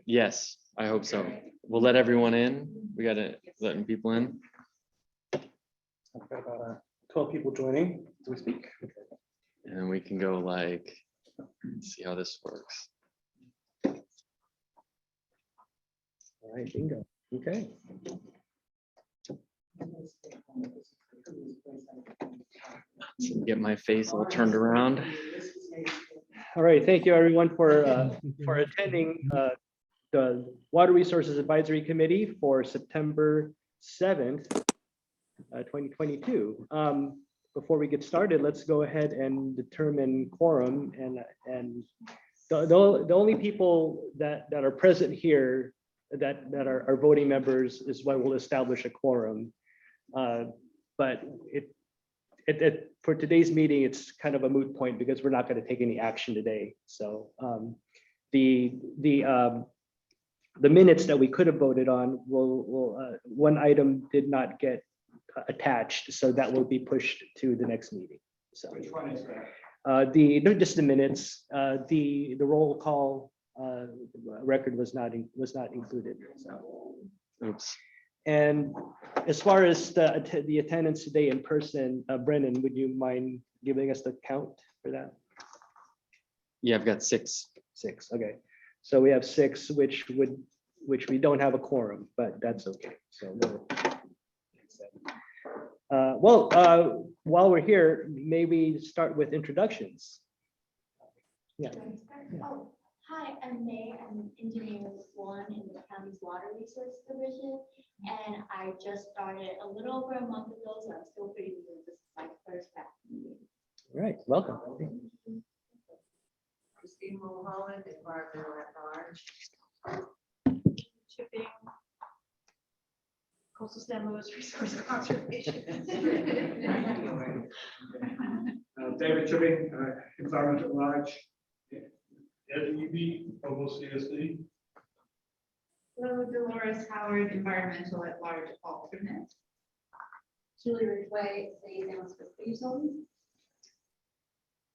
Yes, I hope so. We'll let everyone in. We got to letting people in. I've got about 12 people joining as we speak. And we can go like, see how this works. All right, bingo. Okay. Get my face all turned around. All right, thank you everyone for attending the Water Resources Advisory Committee for September 7th, 2022. Before we get started, let's go ahead and determine quorum, and the only people that are present here that are voting members is what will establish a quorum. But for today's meeting, it's kind of a moot point because we're not going to take any action today. So the minutes that we could have voted on one item did not get attached, so that will be pushed to the next meeting. So which one is that? just the minutes. The roll call record was not included. So. Oops. And as far as the attendance today in person, Brendan, would you mind giving us the count for that? Yeah, I've got 6. 6. Okay, so we have 6, which we don't have a quorum, but that's okay. So while we're here, maybe start with introductions. Yeah. Oh, hi, I'm May. I'm engineer 1 in the county's water resource division, and I just started a little over a month ago, so I'm still pretty new. This is my first back meeting. All right, welcome. Christine Mulholland, environmental at large. Shipping. Coastal San Luis Resource Conservation. David Chipping, environment at large. EB, almost CSD. Hello, Dolores Howard, environmental at large alternate. Julie Ridgway, City San Luis Obispo.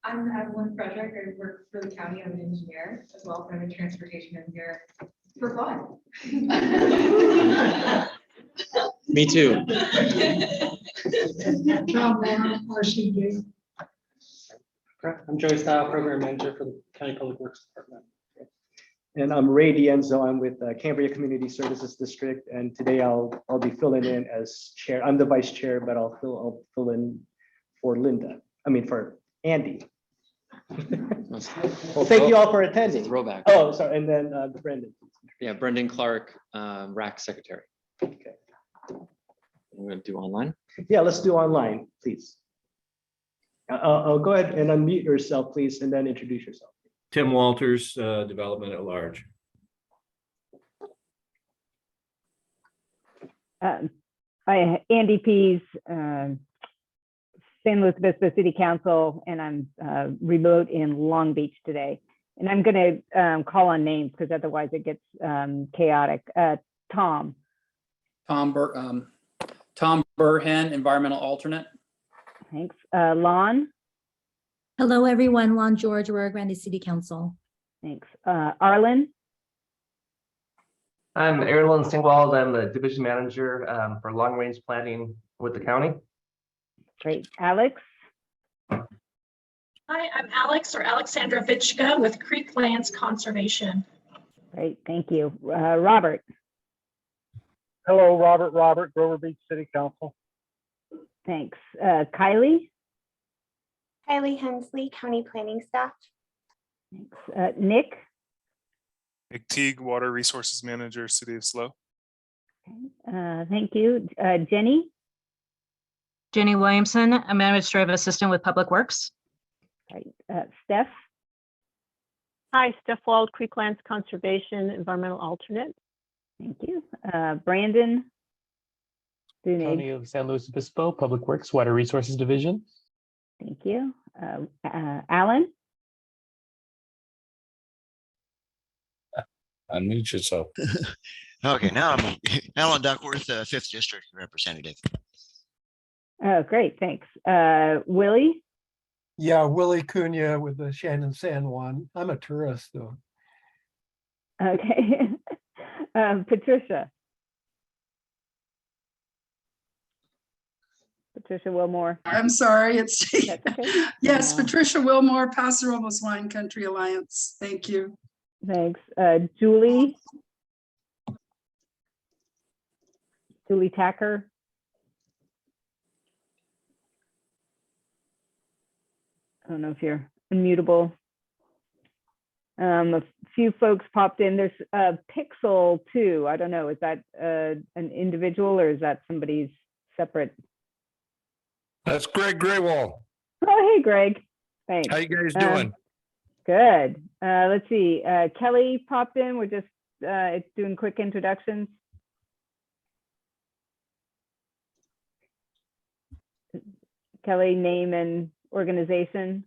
I'm Evelyn Frederick. I work for the county. I'm an engineer as well. So I'm a transportation engineer for fun. Me too. I'm Joey Style, Program Manager for the County Public Works Department. And I'm Ray Dienzo. I'm with Cambria Community Services District, and today I'll be filling in as chair. I'm the vice chair, but I'll fill in for Linda. I mean for Andy. Well, thank you all for attending. Throwback. Oh, sorry, and then Brendan. Yeah, Brendan Clark, WRAC secretary. Okay. We're going to do online. Yeah, let's do online, please. I'll go ahead and unmute yourself, please, and then introduce yourself. Tim Walters, Development at Large. Hi, Andy Pease, San Luis Obispo City Council, and I'm remote in Long Beach today. And I'm going to call on names because otherwise it gets chaotic. Tom. Tom Burhan, environmental alternate. Thanks. Lon. Hello, everyone. Lon George, Aurora Grande City Council. Thanks. Arlen. I'm Erlen Singwald. I'm the division manager for long range planning with the county. Great. Alex. Hi, I'm Alex or Alexandra Vichka with Creek Lands Conservation. Great. Thank you. Robert. Hello, Robert, Grover Beach City Council. Thanks. Kylie. Kylie Hensley, County Planning Staff. Thanks. Nick. Nick Teague, Water Resources Manager, City of Slow. Thank you. Jenny. Jenny Williamson, Administrative Assistant with Public Works. Right. Steph. Hi, Steph Wald, Creeklands Conservation, Environmental Alternate. Thank you. Brandon. County of San Luis Obispo, Public Works, Water Resources Division. Thank you. Alan. Unmute yourself. Okay, now I'm Alan Duckworth, 5th District Representative. Oh, great. Thanks. Willie. Yeah, Willie Cunha with the Shannon San Juan. I'm a tourist though. Okay. Patricia. Patricia Wilmore. I'm sorry, it's, That's okay. yes, No. Patricia Wilmore, Paso Robles Wine Country Alliance. Thank you. Thanks. Julie. Julie Tacker. I don't know if you're unmutable. A few folks popped in. There's Pixel too. I don't know. Is that an individual or is that somebody's separate? That's Greg Graywall. Oh, hey, Greg. Thanks. How you guys doing? Good. Let's see. Kelly popped in. We're just doing quick introductions. Kelly, name and organization.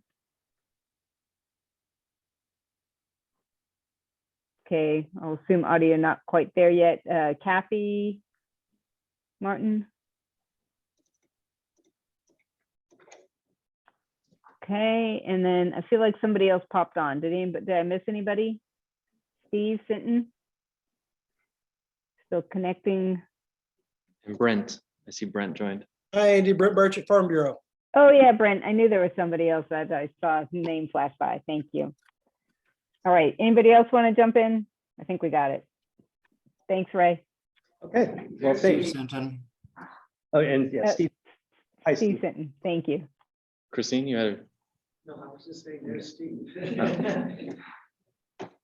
Okay, I'll assume audio not quite there yet. Kathy Martin. Okay, and then I feel like somebody else popped on. Did I miss anybody? Steve Sinton. Still connecting. And Brent, I see Brent joined. Hi, Andy, Brent Birch at Farm Bureau. Oh yeah, Brent. I knew there was somebody else that I saw his name flash by. Thank you. All right, anybody else want to jump in? I think we got it. Thanks, Ray. Okay, well, thanks. Oh, and yeah, Steve. Hi, Steve Steve. Sinton. Thank you. Christine, you had a No, I was just saying there's Steve.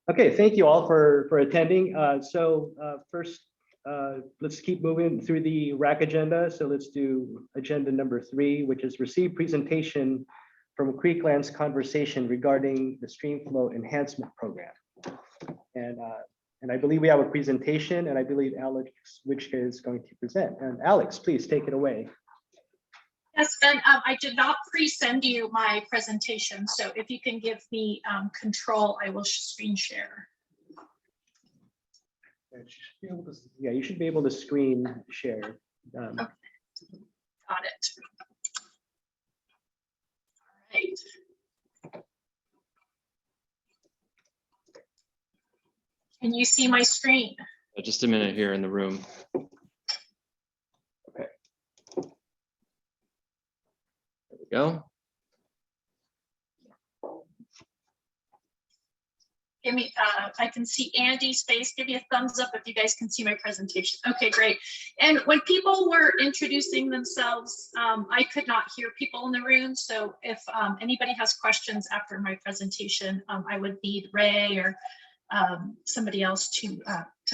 Okay, thank you all for attending. First, let's keep moving through the WRAC agenda. So let's do agenda number 3, which is receive presentation from Creeklands Conversation regarding the stream flow enhancement program. And I believe we have a presentation, and I believe Alex Wichka is going to present. And Alex, please take it away. Yes, and I did not pre-send you my presentation, so if you can give me control, I will screen share. Yeah, you should be able to screen share. Okay. Got it. All right. Can you see my screen? just a minute here in the room. Okay. There we go. Give me, I can see Andy's face. Give me a thumbs up if you guys can see my presentation. Okay, great. And when people were introducing themselves, I could not hear people in the room. So if anybody has questions after my presentation, I would need Ray or somebody else to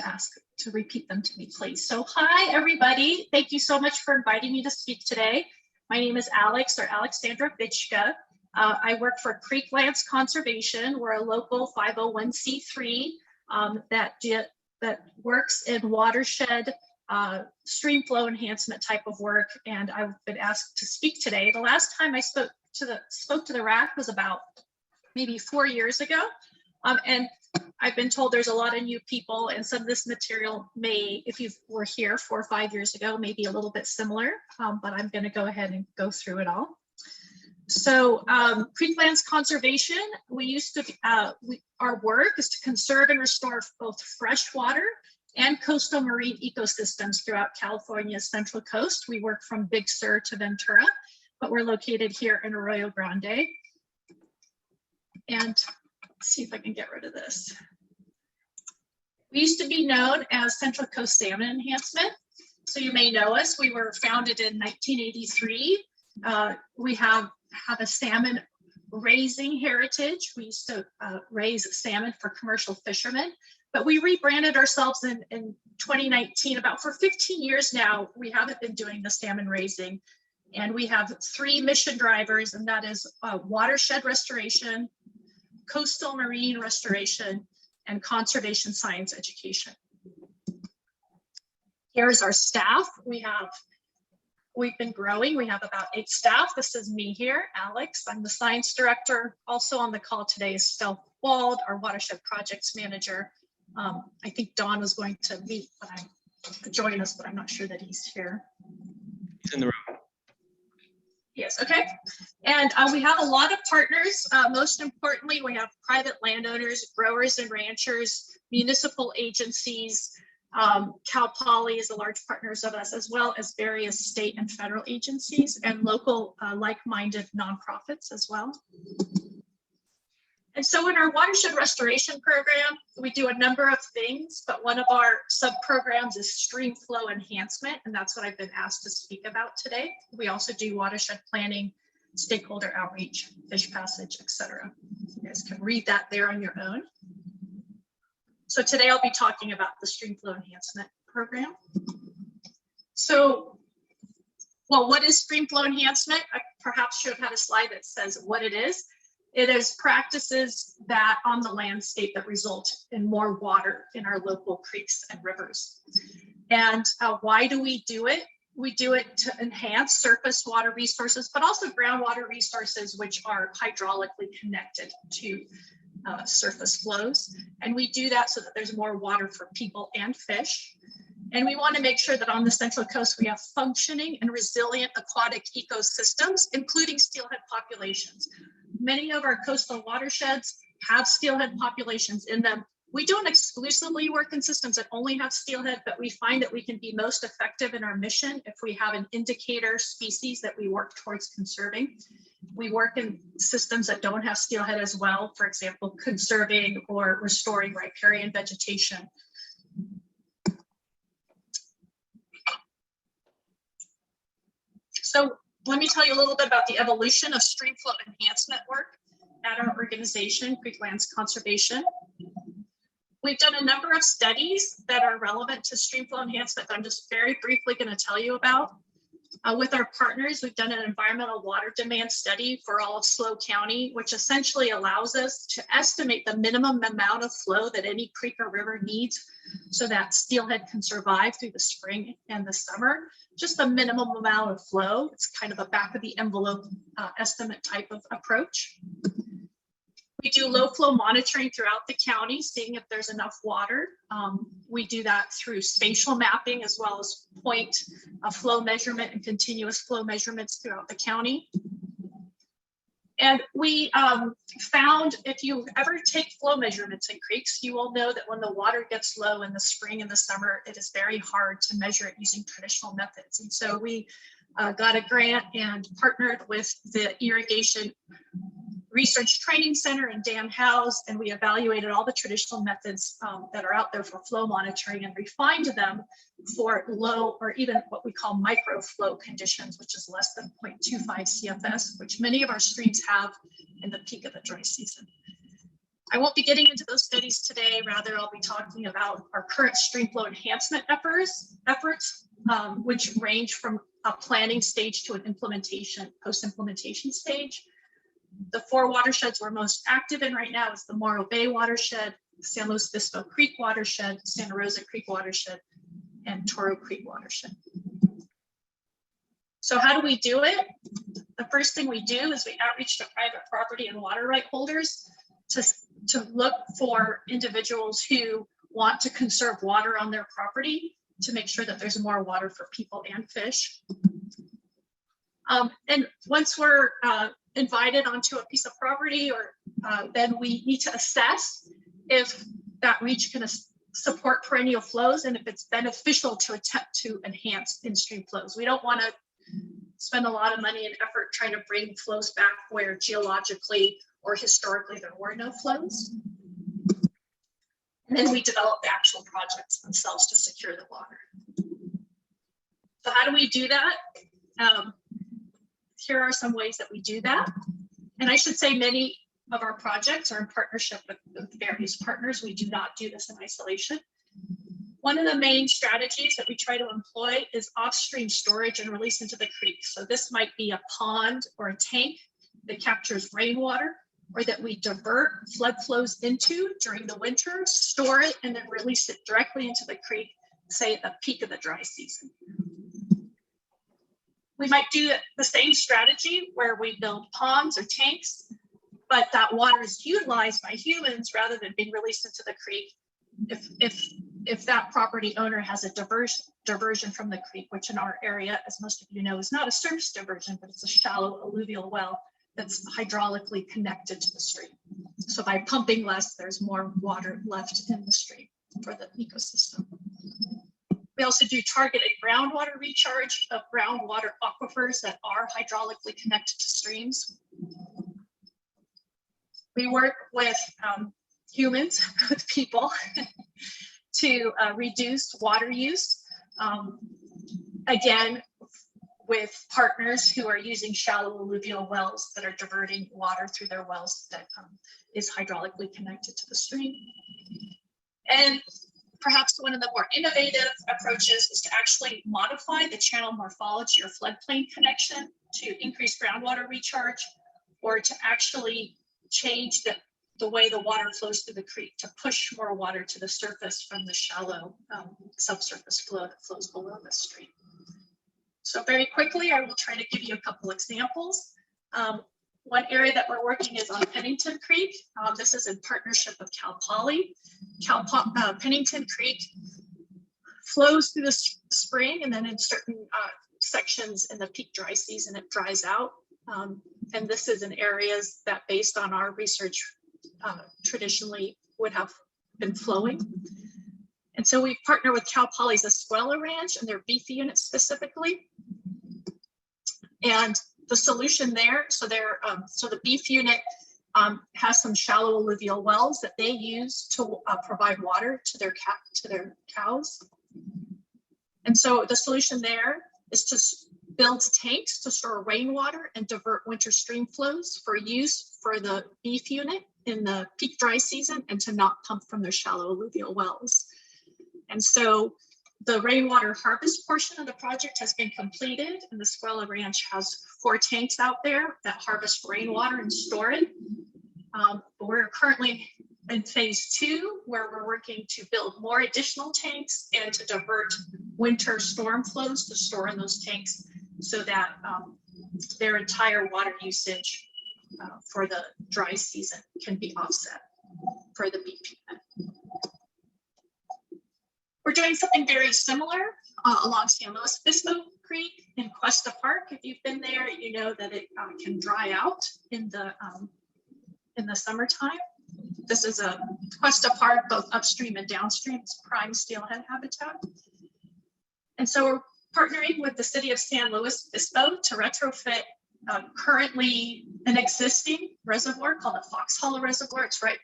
ask, to repeat them to me, please. So hi, everybody. Thank you so much for inviting me to speak today. My name is Alex or Alexandra Vichka. I work for Creeklands Conservation. We're a local 501c3 that works in watershed stream flow enhancement type of work. And I've been asked to speak today. The last time I spoke to the WRAC was about maybe 4 years ago. And I've been told there's a lot of new people, and some of this material may, if you were here 4 or 5 years ago, may be a little bit similar, but I'm going to go ahead and go through it all. So Creeklands Conservation, we used to, our work is to conserve and restore both freshwater and coastal marine ecosystems throughout California's Central Coast. We work from Big Sur to Ventura, but we're located here in Arroyo Grande. And let's see if I can get rid of this. We used to be known as Central Coast Salmon Enhancement. So you may know us. We were founded in 1983. We have a salmon raising heritage. We used to raise salmon for commercial fishermen, but we rebranded ourselves in 2019. About for 15 years now, we haven't been doing the salmon raising. And we have 3 mission drivers, and that is watershed restoration, coastal marine restoration, and conservation science education. Here's our staff. We've been growing. We have about 8 staff. This is me here, Alex. I'm the science director. Also on the call today is Steph Wald, our watershed projects manager. I think Don was going to join us, but I'm not sure that he's here. He's in the room. Yes, okay. And we have a lot of partners. Most importantly, we have private landowners, growers and ranchers, municipal agencies. Cal Poly is a large partners of us, as well as various state and federal agencies and local like-minded nonprofits as well. And so in our watershed restoration program, we do a number of things, but one of our sub-programs is stream flow enhancement, and that's what I've been asked to speak about today. We also do watershed planning, stakeholder outreach, fish passage, etc. You guys can read that there on your own. So today I'll be talking about the stream flow enhancement program. So, well, what is stream flow enhancement? I perhaps should have had a slide that says what it is. It is practices that on the landscape that result in more water in our local creeks and rivers. And why do we do it? We do it to enhance surface water resources, but also groundwater resources, which are hydraulically connected to surface flows. And we do that so that there's more water for people and fish. And we want to make sure that on the Central Coast, we have functioning and resilient aquatic ecosystems, including steelhead populations. Many of our coastal watersheds have steelhead populations in them. We don't exclusively work in systems that only have steelhead, but we find that we can be most effective in our mission if we have an indicator species that we work towards conserving. We work in systems that don't have steelhead as well, for example, conserving or restoring riparian vegetation. So let me tell you a little bit about the evolution of stream flow enhancement work at our organization, Creeklands Conservation. We've done a number of studies that are relevant to stream flow enhancement that I'm just very briefly going to tell you about. With our partners, we've done an environmental water demand study for all of SLO County, which essentially allows us to estimate the minimum amount of flow that any creek or river needs so that steelhead can survive through the spring and the summer. Just the minimum amount of flow. It's kind of a back of the envelope estimate type of approach. We do low flow monitoring throughout the county, seeing if there's enough water. We do that through spatial mapping as well as point flow measurement and continuous flow measurements throughout the county. And we found if you ever take flow measurements in creeks, you will know that when the water gets low in the spring and the summer, it is very hard to measure it using traditional methods. And so we got a grant and partnered with the Irrigation Research Training Center and Dan House, and we evaluated all the traditional methods that are out there for flow monitoring and refined them for low or even what we call micro flow conditions, which is less than 0.25 CFS, which many of our streams have in the peak of the dry season. I won't be getting into those studies today. Rather, I'll be talking about our current stream flow enhancement efforts, which range from a planning stage to an implementation, post-implementation stage. The 4 watersheds we're most active in right now is the Morro Bay watershed, San Luis Obispo Creek watershed, Santa Rosa Creek watershed, and Toro Creek watershed. So how do we do it? The first thing we do is we outreach to private property and water right holders to look for individuals who want to conserve water on their property to make sure that there's more water for people and fish. And once we're invited onto a piece of property, or then we need to assess if that reach can support perennial flows and if it's beneficial to attempt to enhance in-stream flows. We don't want to spend a lot of money and effort trying to bring flows back where geologically or historically there were no flows. And then we develop the actual projects themselves to secure the water. So how do we do that? Here are some ways that we do that. And I should say many of our projects are in partnership with various partners. We do not do this in isolation. One of the main strategies that we try to employ is off-stream storage and release into the creek. So this might be a pond or a tank that captures rainwater, or that we divert flood flows into during the winter, store it, and then release it directly into the creek, say at the peak of the dry season. We might do the same strategy where we build ponds or tanks, but that water is utilized by humans rather than being released into the creek. if that property owner has a diversion from the creek, which in our area, as most of you know, is not a surface diversion, but it's a shallow alluvial well that's hydraulically connected to the stream. So by pumping less, there's more water left in the stream for the ecosystem. We also do targeted groundwater recharge of groundwater aquifers that are hydraulically connected to streams. We work with humans, with people, to reduce water use. Again, with partners who are using shallow alluvial wells that are diverting water through their wells that is hydraulically connected to the stream. And perhaps one of the more innovative approaches is to actually modify the channel morphology or floodplain connection to increase groundwater recharge, or to actually change the way the water flows through the creek to push more water to the surface from the shallow subsurface flow that flows below the stream. So very quickly, I will try to give you a couple examples. One area that we're working is on Pennington Creek. This is in partnership with Cal Poly. Pennington Creek flows through the spring, and then in certain sections in the peak dry season, it dries out. And this is in areas that, based on our research, traditionally would have been flowing. And so we've partnered with Cal Poly's Escuela Ranch and their beef unit specifically. And the solution there, so the beef unit has some shallow alluvial wells that they use to provide water to their cows. And so the solution there is to build tanks to store rainwater and divert winter stream flows for use for the beef unit in the peak dry season, and to not pump from their shallow alluvial wells. And so the rainwater harvest portion of the project has been completed, and the Escuela Ranch has 4 tanks out there that harvest rainwater and store it. We're currently in phase 2, where we're working to build more additional tanks and to divert winter storm flows to store in those tanks, so that their entire water usage for the dry season can be offset for the beef unit. We're doing something very similar along San Luis Obispo Creek in Cuesta Park. If you've been there, you know that it can dry out in the summertime. This is a Cuesta Park, both upstream and downstream. It's prime steelhead habitat. And so we're partnering with the city of San Luis Obispo to retrofit currently an existing reservoir called the Fox Hollow Reservoir. It's right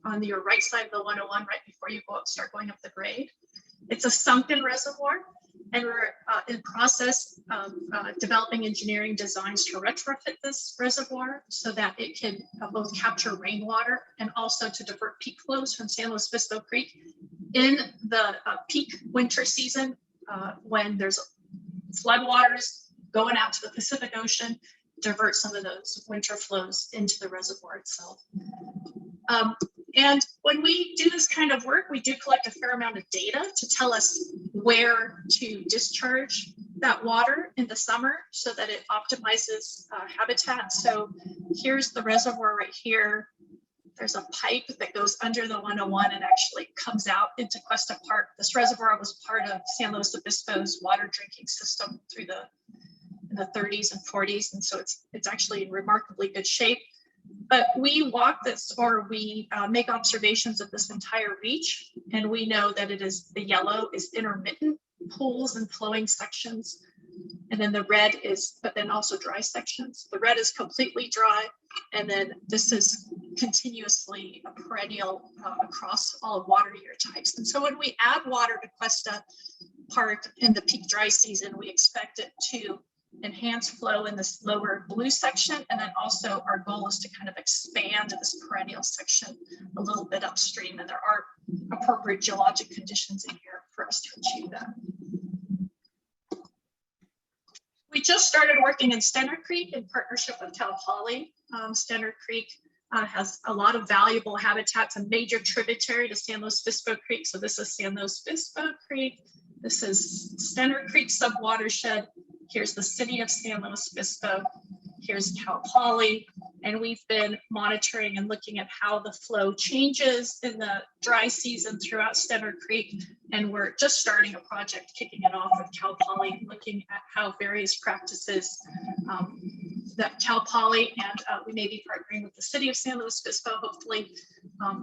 on your right side of the 101, right before you start going up the grade. It's a sunken reservoir, and we're in process of developing engineering designs to retrofit this reservoir so that it can both capture rainwater and also to divert peak flows from San Luis Obispo Creek in the peak winter season, when there's floodwaters going out to the Pacific Ocean, divert some of those winter flows into the reservoir itself. And when we do this kind of work, we do collect a fair amount of data to tell us where to discharge that water in the summer so that it optimizes habitat. So here's the reservoir right here. There's a pipe that goes under the 101 and actually comes out into Cuesta Park. This reservoir was part of San Luis Obispo's water drinking system through the 30s and 40s. And so it's actually in remarkably good shape. But we walk this, or we make observations of this entire reach, and we know that the yellow is intermittent pools and flowing sections. And then the red is, but then also dry sections. The red is completely dry. And then this is continuously a perennial across all water year types. And so when we add water to Cuesta Park in the peak dry season, we expect it to enhance flow in this lower blue section. And then also our goal is to kind of expand this perennial section a little bit upstream. And there are appropriate geologic conditions in here for us to achieve that. We just started working in Stenner Creek in partnership with Cal Poly. Stenner Creek has a lot of valuable habitats, a major tributary to San Luis Obispo Creek. So this is San Luis Obispo Creek. This is Stenner Creek subwatershed. Here's the city of San Luis Obispo. Here's Cal Poly, and we've been monitoring and looking at how the flow changes in the dry season throughout Center Creek. And we're just starting a project, kicking it off with Cal Poly, looking at how various practices that Cal Poly and we may be partnering with the city of San Luis Obispo, hopefully,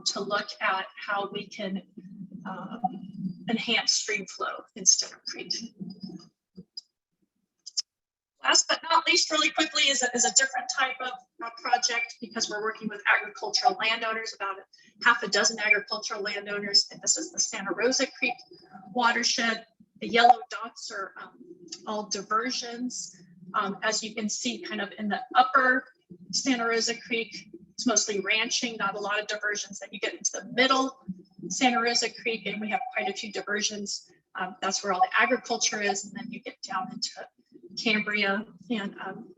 to look at how we can enhance stream flow in Center Creek. Last but not least, really quickly, is a different type of project, because we're working with agricultural landowners, about half a dozen agricultural landowners, and this is the Santa Rosa Creek watershed. The yellow dots are all diversions. As you can see, kind of in the upper Santa Rosa Creek, it's mostly ranching, not a lot of diversions. Then you get into the middle Santa Rosa Creek, and we have quite a few diversions. That's where all the agriculture is, and then you get down into Cambria, and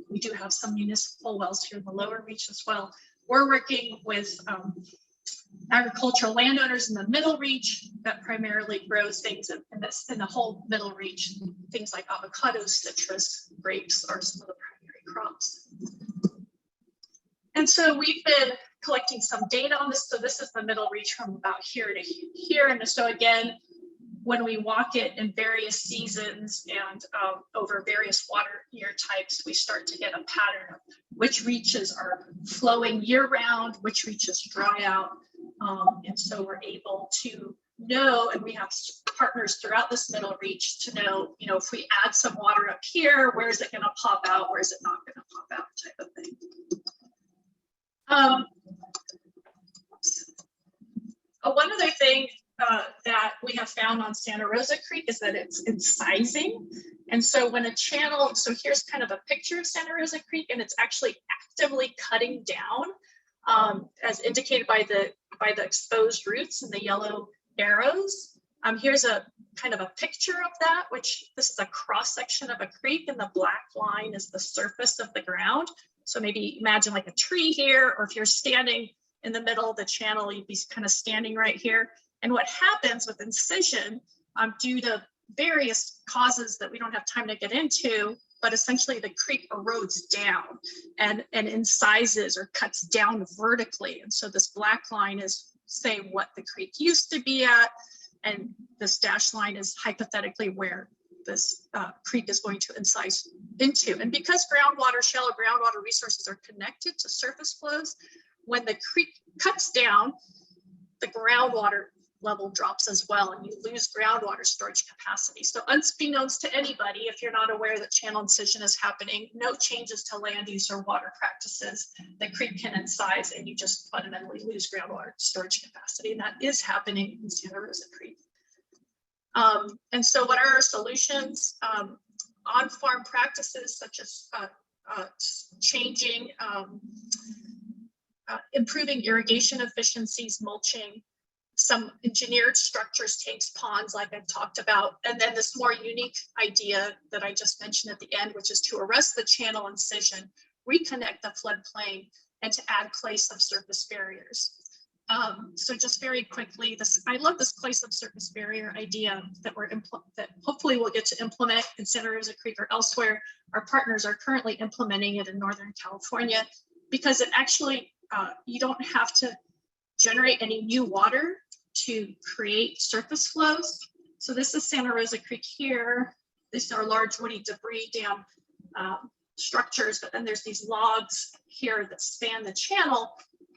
we do have some municipal wells here in the lower reach as well. We're working with agricultural landowners in the middle reach that primarily grows things in the whole middle reach. Things like avocados, citrus, grapes are some of the primary crops. And so we've been collecting some data on this. So this is the middle reach from about here to here. And so again, when we walk it in various seasons and over various water year types, we start to get a pattern of which reaches are flowing year round, which reaches dry out. And so we're able to know, and we have partners throughout this middle reach to know, if we add some water up here, where is it going to pop out? Where is it not going to pop out, type of thing. One other thing that we have found on Santa Rosa Creek is that it's incising. And so when a channel, so here's kind of a picture of Santa Rosa Creek, and it's actually actively cutting down, as indicated by the exposed roots and the yellow arrows. Here's a kind of a picture of that, which this is a cross section of a creek, and the black line is the surface of the ground. So maybe imagine like a tree here, or if you're standing in the middle of the channel, you'd be kind of standing right here. And what happens with incision, due to various causes that we don't have time to get into, but essentially the creek erodes down and incises or cuts down vertically. And so this black line is, say, what the creek used to be at, and this dashed line is hypothetically where this creek is going to incise into. And because shallow groundwater resources are connected to surface flows, when the creek cuts down, the groundwater level drops as well, and you lose groundwater storage capacity. So unbeknownst to anybody, if you're not aware that channel incision is happening, no changes to land use or water practices, the creek can incise and you just fundamentally lose groundwater storage capacity. And that is happening in Santa Rosa Creek. And so what are our solutions? On-farm practices such as changing, improving irrigation efficiencies, mulching, some engineered structures, tanks, ponds, like I've talked about, and then this more unique idea that I just mentioned at the end, which is to arrest the channel incision, reconnect the floodplain, and to add clay subsurface barriers. So just very quickly, I love this clay subsurface barrier idea that that hopefully we'll get to implement in Santa Rosa Creek or elsewhere. Our partners are currently implementing it in Northern California, because it actually, you don't have to generate any new water to create surface flows. So this is Santa Rosa Creek here. These are large woody debris dam structures, but then there's these logs here that span the channel,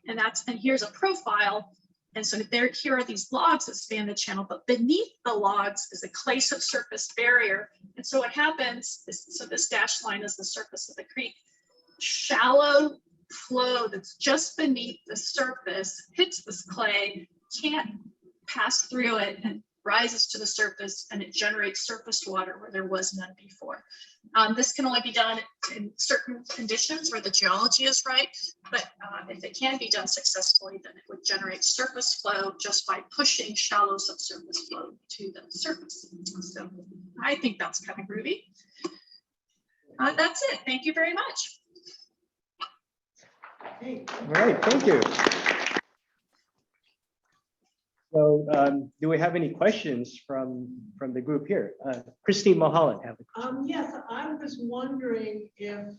and here's a profile. And so here are these logs that span the channel, but beneath the logs is a clay subsurface barrier. And so what happens is, so this dashed line is the surface of the creek. Shallow flow that's just beneath the surface hits this clay, can't pass through it, and rises to the surface, and it generates surface water where there was none before. This can only be done in certain conditions where the geology is right, but if it can be done successfully, then it would generate surface flow just by pushing shallow subsurface flow to the surface. So I think that's kind of groovy. That's it. Thank you very much. All right, thank you. So do we have any questions from the group here? Christine Mulholland have a question. Yes, I was wondering if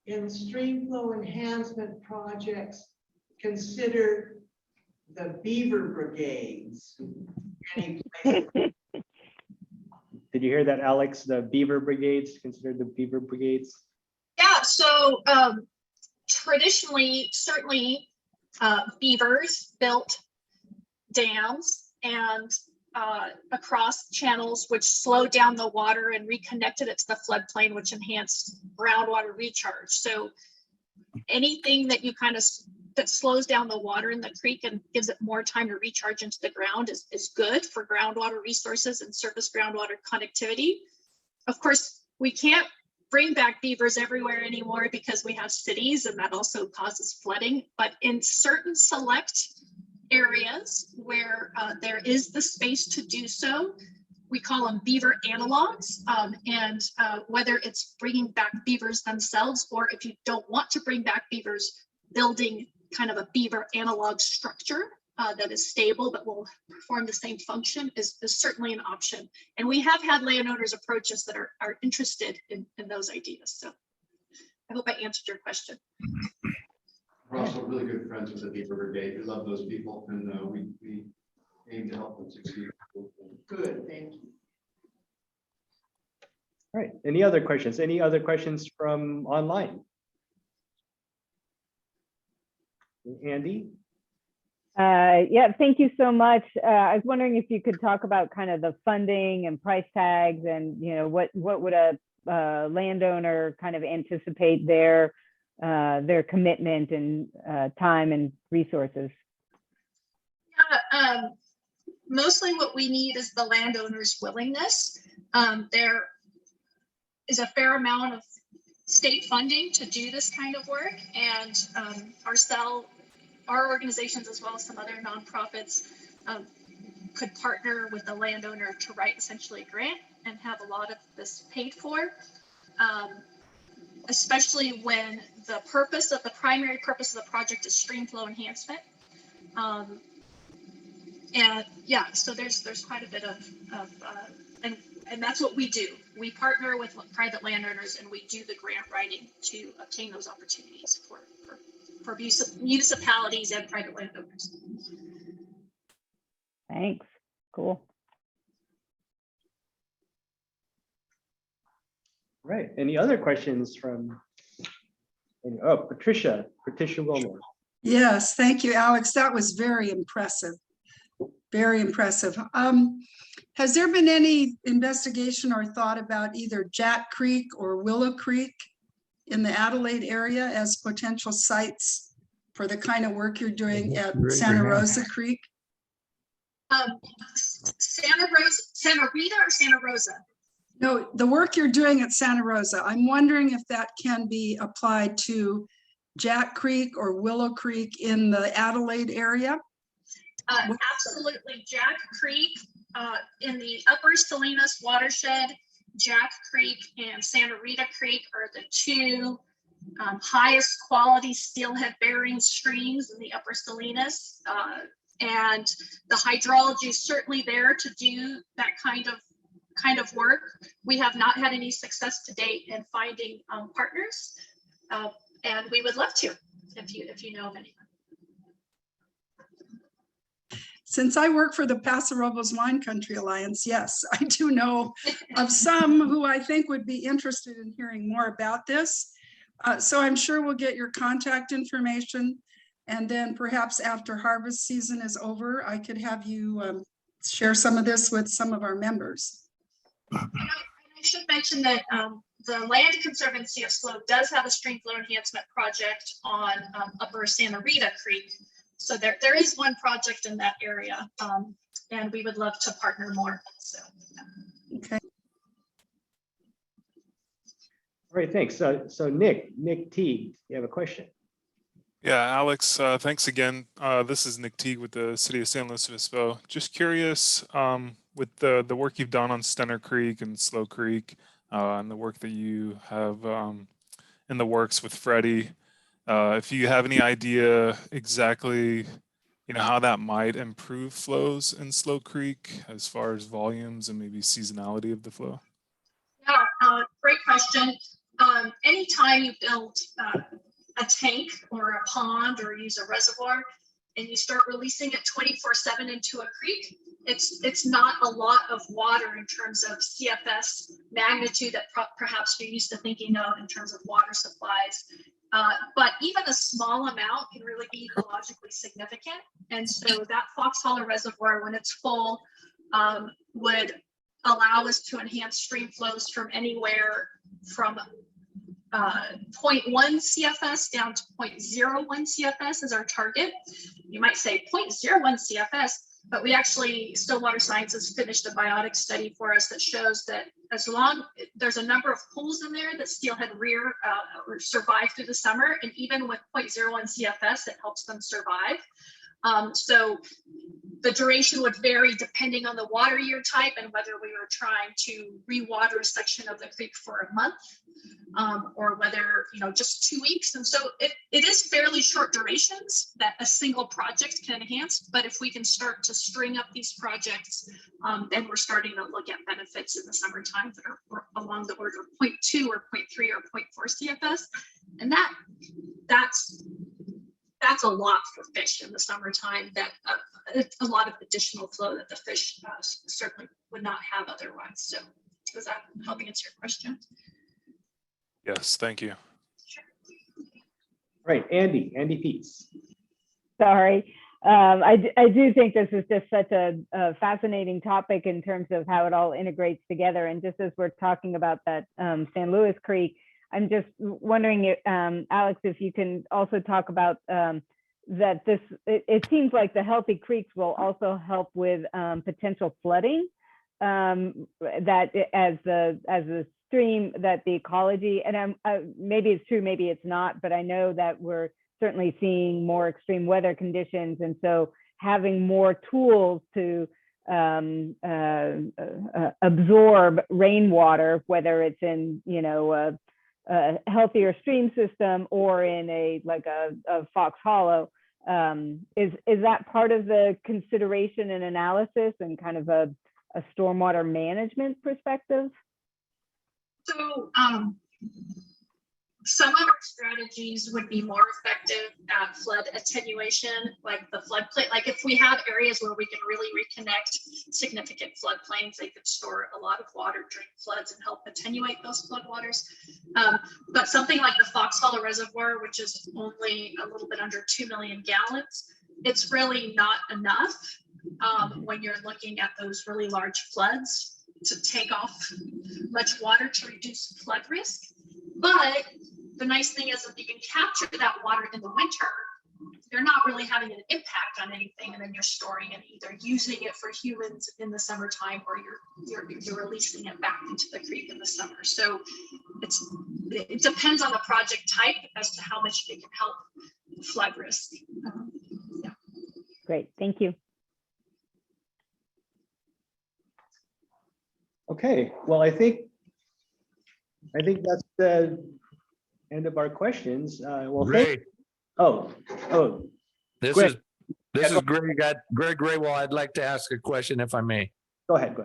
in stream flow enhancement projects consider the beaver brigades? Any place? Did you hear that, Alex? The beaver brigades, considered the beaver brigades? Yeah, so traditionally, certainly beavers built dams and across channels which slowed down the water and reconnected it to the floodplain, which enhanced groundwater recharge. So anything that you kind of that slows down the water in the creek and gives it more time to recharge into the ground is good for groundwater resources and surface groundwater connectivity. Of course, we can't bring back beavers everywhere anymore because we have cities and that also causes flooding. But in certain select areas where there is the space to do so, we call them beaver analogs. Whether it's bringing back beavers themselves, or if you don't want to bring back beavers, building kind of a beaver analog structure that is stable but will perform the same function is certainly an option. And we have had landowners approach us that are interested in those ideas. So I hope I answered your question. We're also really good friends with the Beaver Brigade. We love those people, and we aim to help them succeed. Good, thank you. All right, any other questions? Any other questions from online? Andy? Yeah, thank you so much. I was wondering if you could talk about kind of the funding and price tags, and what would a landowner kind of anticipate their commitment and time and resources? Yeah, mostly what we need is the landowner's willingness. There is a fair amount of state funding to do this kind of work, and our organizations, as well as some other nonprofits, could partner with the landowner to write essentially a grant and have a lot of this paid for, especially when the primary purpose of the project is stream flow enhancement. And yeah, so there's quite a bit of and that's what we do. We partner with private landowners and we do the grant writing to obtain those opportunities for municipalities and private landowners. Thanks. Cool. Right. Any other questions from? Oh, Patricia Wilmore. Yes, thank you, Alex. That was very impressive. Very impressive. Has there been any investigation or thought about either Jack Creek or Willow Creek in the Adelaide area as potential sites for the kind of work you're doing at Santa Rosa Creek? Santa Rita or Santa Rosa? No, the work you're doing at Santa Rosa. I'm wondering if that can be applied to Jack Creek or Willow Creek in the Adelaide area? Absolutely. Jack Creek in the Upper Salinas watershed, Jack Creek and Santa Rita Creek are the two highest quality steelhead bearing streams in the Upper Salinas. And the hydrology is certainly there to do that kind of work. We have not had any success to date in finding partners, and we would love to if you know of anyone. Since I work for the Paso Robles Wine Country Alliance, yes, I do know of some who I think would be interested in hearing more about this. So I'm sure we'll get your contact information, and then perhaps after harvest season is over, I could have you share some of this with some of our members. I should mention that the Land Conservancy of SLO does have a stream flow enhancement project on Upper Santa Rita Creek. So there is one project in that area, and we would love to partner more. So, yeah. Okay. All right, thanks. So Nick Teague, you have a question? Yeah, Alex, thanks again. This is Nick Teague with the City of San Luis Obispo. Just curious, with the work you've done on Stenner Creek and Slow Creek, and the work that you have in the works with Freddie, if you have any idea exactly, how that might improve flows in Slow Creek as far as volumes and maybe seasonality of the flow. Yeah, great question. anytime you build a tank or a pond or use a reservoir and you start releasing it 24/7 into a creek, it's not a lot of water in terms of CFS magnitude that perhaps you're used to thinking of in terms of water supplies. But even a small amount can really be ecologically significant. And so that Fox Hollow Reservoir, when it's full, would allow us to enhance stream flows from anywhere from 0.1 CFS down to 0.01 CFS is our target. You might say 0.01 CFS, but we actually, Stillwater Sciences finished a biotic study for us that shows that as long, there's a number of pools in there that steelhead rear or survive through the summer, and even with 0.01 CFS, it helps them survive. So the duration would vary depending on the water year type and whether we were trying to rewater a section of the creek for a month, or whether, just 2 weeks. And so it is fairly short durations that a single project can enhance. But if we can start to string up these projects, then we're starting to look at benefits in the summertime that are along the order of 0.2 or 0.3 or 0.4 CFS. And that's a lot for fish in the summertime, that a lot of additional flow that the fish certainly would not have otherwise. So does that help answer your question? Yes, thank you. Right, Andy Peets. Sorry. I do think this is just such a fascinating topic in terms of how it all integrates together. And just as we're talking about that San Luis Creek, I'm just wondering, Alex, if you can also talk about that it seems like the healthy creeks will also help with potential flooding, that as the stream, that the ecology, and maybe it's true, maybe it's not, but I know that we're certainly seeing more extreme weather conditions. And so having more tools to absorb rainwater, that it's in, a healthier stream system or in a Fox Hollow, is that part of the consideration and analysis and kind of a stormwater management perspective? So some of our strategies would be more effective at flood attenuation, like the floodplain. Like if we have areas where we can really reconnect significant floodplains, they could store a lot of water during floods and help attenuate those floodwaters. But something like the Fox Hollow Reservoir, which is only a little bit under 2 million gallons, it's really not enough when you're looking at those really large floods to take off much water to reduce flood risk. But the nice thing is if you can capture that water in the winter, you're not really having an impact on anything, and then you're storing it, either using it for humans in the summertime or you're releasing it back into the creek in the summer. So it depends on the project type as to how much it can help flood risk. Yeah. Great, thank you. Okay, well, I think that's the end of our questions. Well, Great. This Greg. is Greg Graywall. I'd like to ask a question if I may. Go ahead.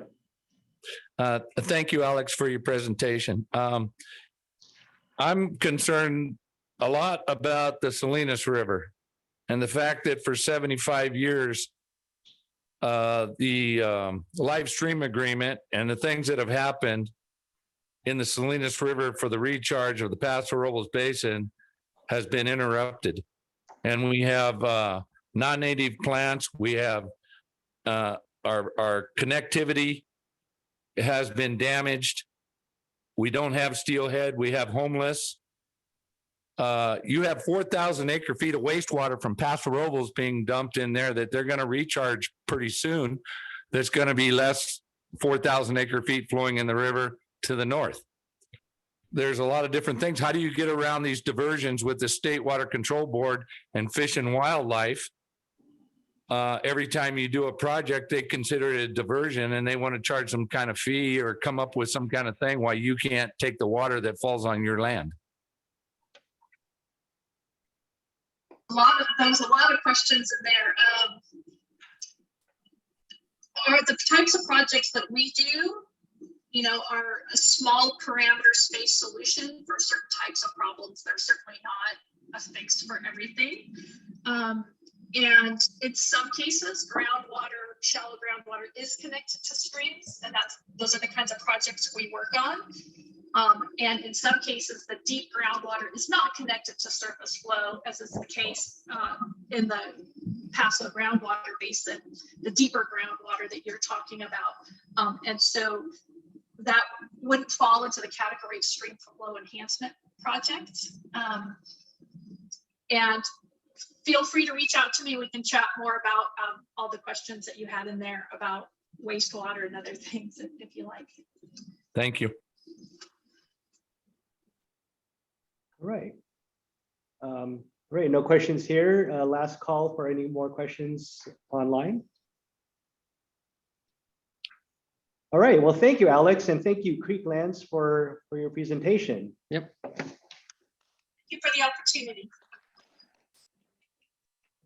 Thank you, Alex, for your presentation. I'm concerned a lot about the Salinas River and the fact that for 75 years, the live stream agreement and the things that have happened in the Salinas River for the recharge of the Paso Robles Basin has been interrupted. And we have non-native plants. We have our connectivity has been damaged. We don't have steelhead. We have homeless. You have 4,000 acre feet of wastewater from Paso Robles being dumped in there that they're going to recharge pretty soon. There's going to be less 4,000 acre feet flowing in the river to the north. There's a lot of different things. How do you get around these diversions with the State Water Control Board and Fish and Wildlife? Every time you do a project, they consider it a diversion and they want to charge some kind of fee or come up with some kind of thing why you can't take the water that falls on your land. There's a lot of questions in there. Are the types of projects that we do are a small parameter space solution for certain types of problems. They're certainly not a fix for everything. And in some cases, groundwater, shallow groundwater is connected to streams, and those are the kinds of projects we work on. And in some cases, the deep groundwater is not connected to surface flow, as is the case in the Paso groundwater basin, the deeper groundwater that you're talking about. And so that wouldn't fall into the category of stream flow enhancement projects. And feel free to reach out to me. We can chat more about all the questions that you had in there about wastewater and other things if you like. Thank you. All right. Great, no questions here. Last call for any more questions online. All right, well, thank you, Alex, and thank you, Creeklands, for your presentation. Yep. Thank you for the opportunity.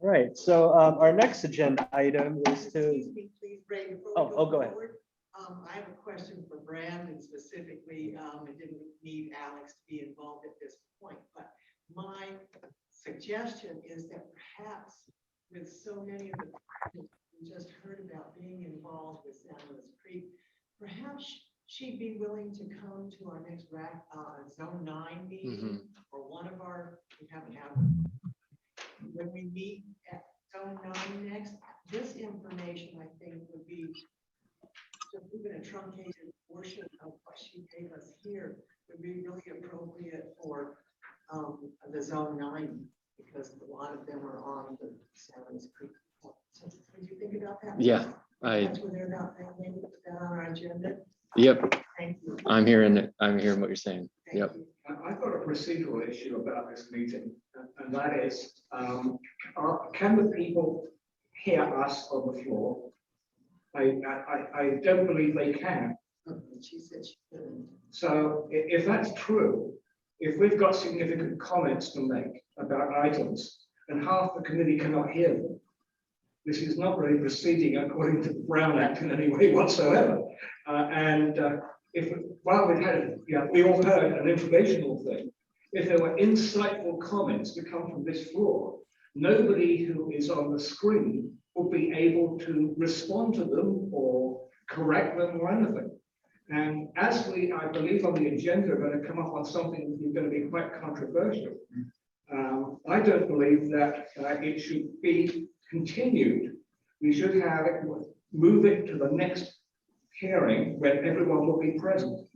All right, so our next agenda item is to. Excuse me, please, Ray, before we Go ahead. forward, I have a question for Brandon specifically. I didn't need Alex to be involved at this point, but my suggestion is that perhaps with so many of the questions we just heard about being involved with San Luis Creek, perhaps she'd be willing to come to our next WRAC Zone 9 meeting, or one of our, we haven't had one. When we meet at Zone 9 next, this information I think would be just even a truncated portion of what she gave us here would be really appropriate for the Zone 9, because a lot of them are on the San Luis Creek. So would you think about that? Yeah, That's what they're about, that maybe put that on our agenda. Yep. Thank you. I'm hearing what you're saying. Yep. I've got a procedural issue about this meeting, and that is, can the people hear us on the floor? I don't believe they can. She said she couldn't. So if that's true, if we've got significant comments to make about items and half the committee cannot hear them, this is not really proceeding according to the Brown Act in any way whatsoever. While we've had, we all heard an informational thing, if there were insightful comments to come from this floor, nobody who is on the screen will be able to respond to them or correct them or anything. And as we, I believe on the agenda, are going to come up on something that's going to be quite controversial, I don't believe that it should be continued. We should have it, move it to the next hearing when everyone will be present.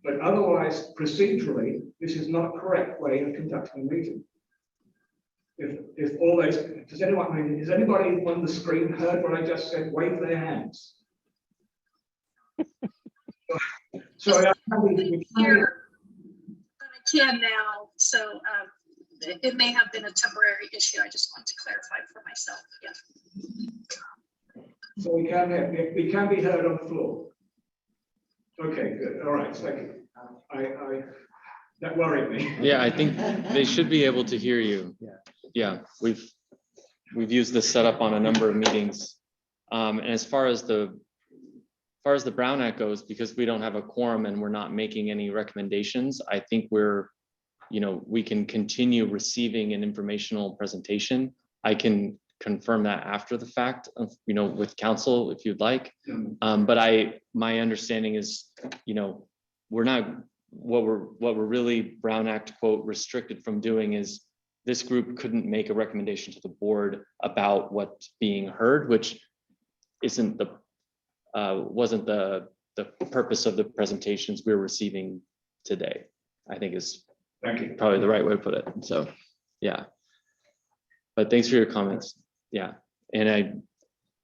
But otherwise, procedurally, this is not a correct way of conducting a meeting. If all those, has anybody on the screen heard what I just said? Wave their hands. Sorry, I can now, so it may have been a temporary issue. I just want to clarify for myself. Yeah. So we can be heard on the floor. Okay, good. All right, thank you. That worried me. Yeah, I think they should be able to hear you. Yeah, we've used this setup on a number of meetings. And as far as the Brown Act goes, because we don't have a quorum and we're not making any recommendations, I think we can continue receiving an informational presentation. I can confirm that after the fact, with council if you'd like. But my understanding is, we're not, what we're really Brown Act quote restricted from doing is this group couldn't make a recommendation to the board about what's being heard, which wasn't the purpose of the presentations we're receiving today, I think is probably the right way to put it. So, yeah. But thanks for your comments. Yeah. And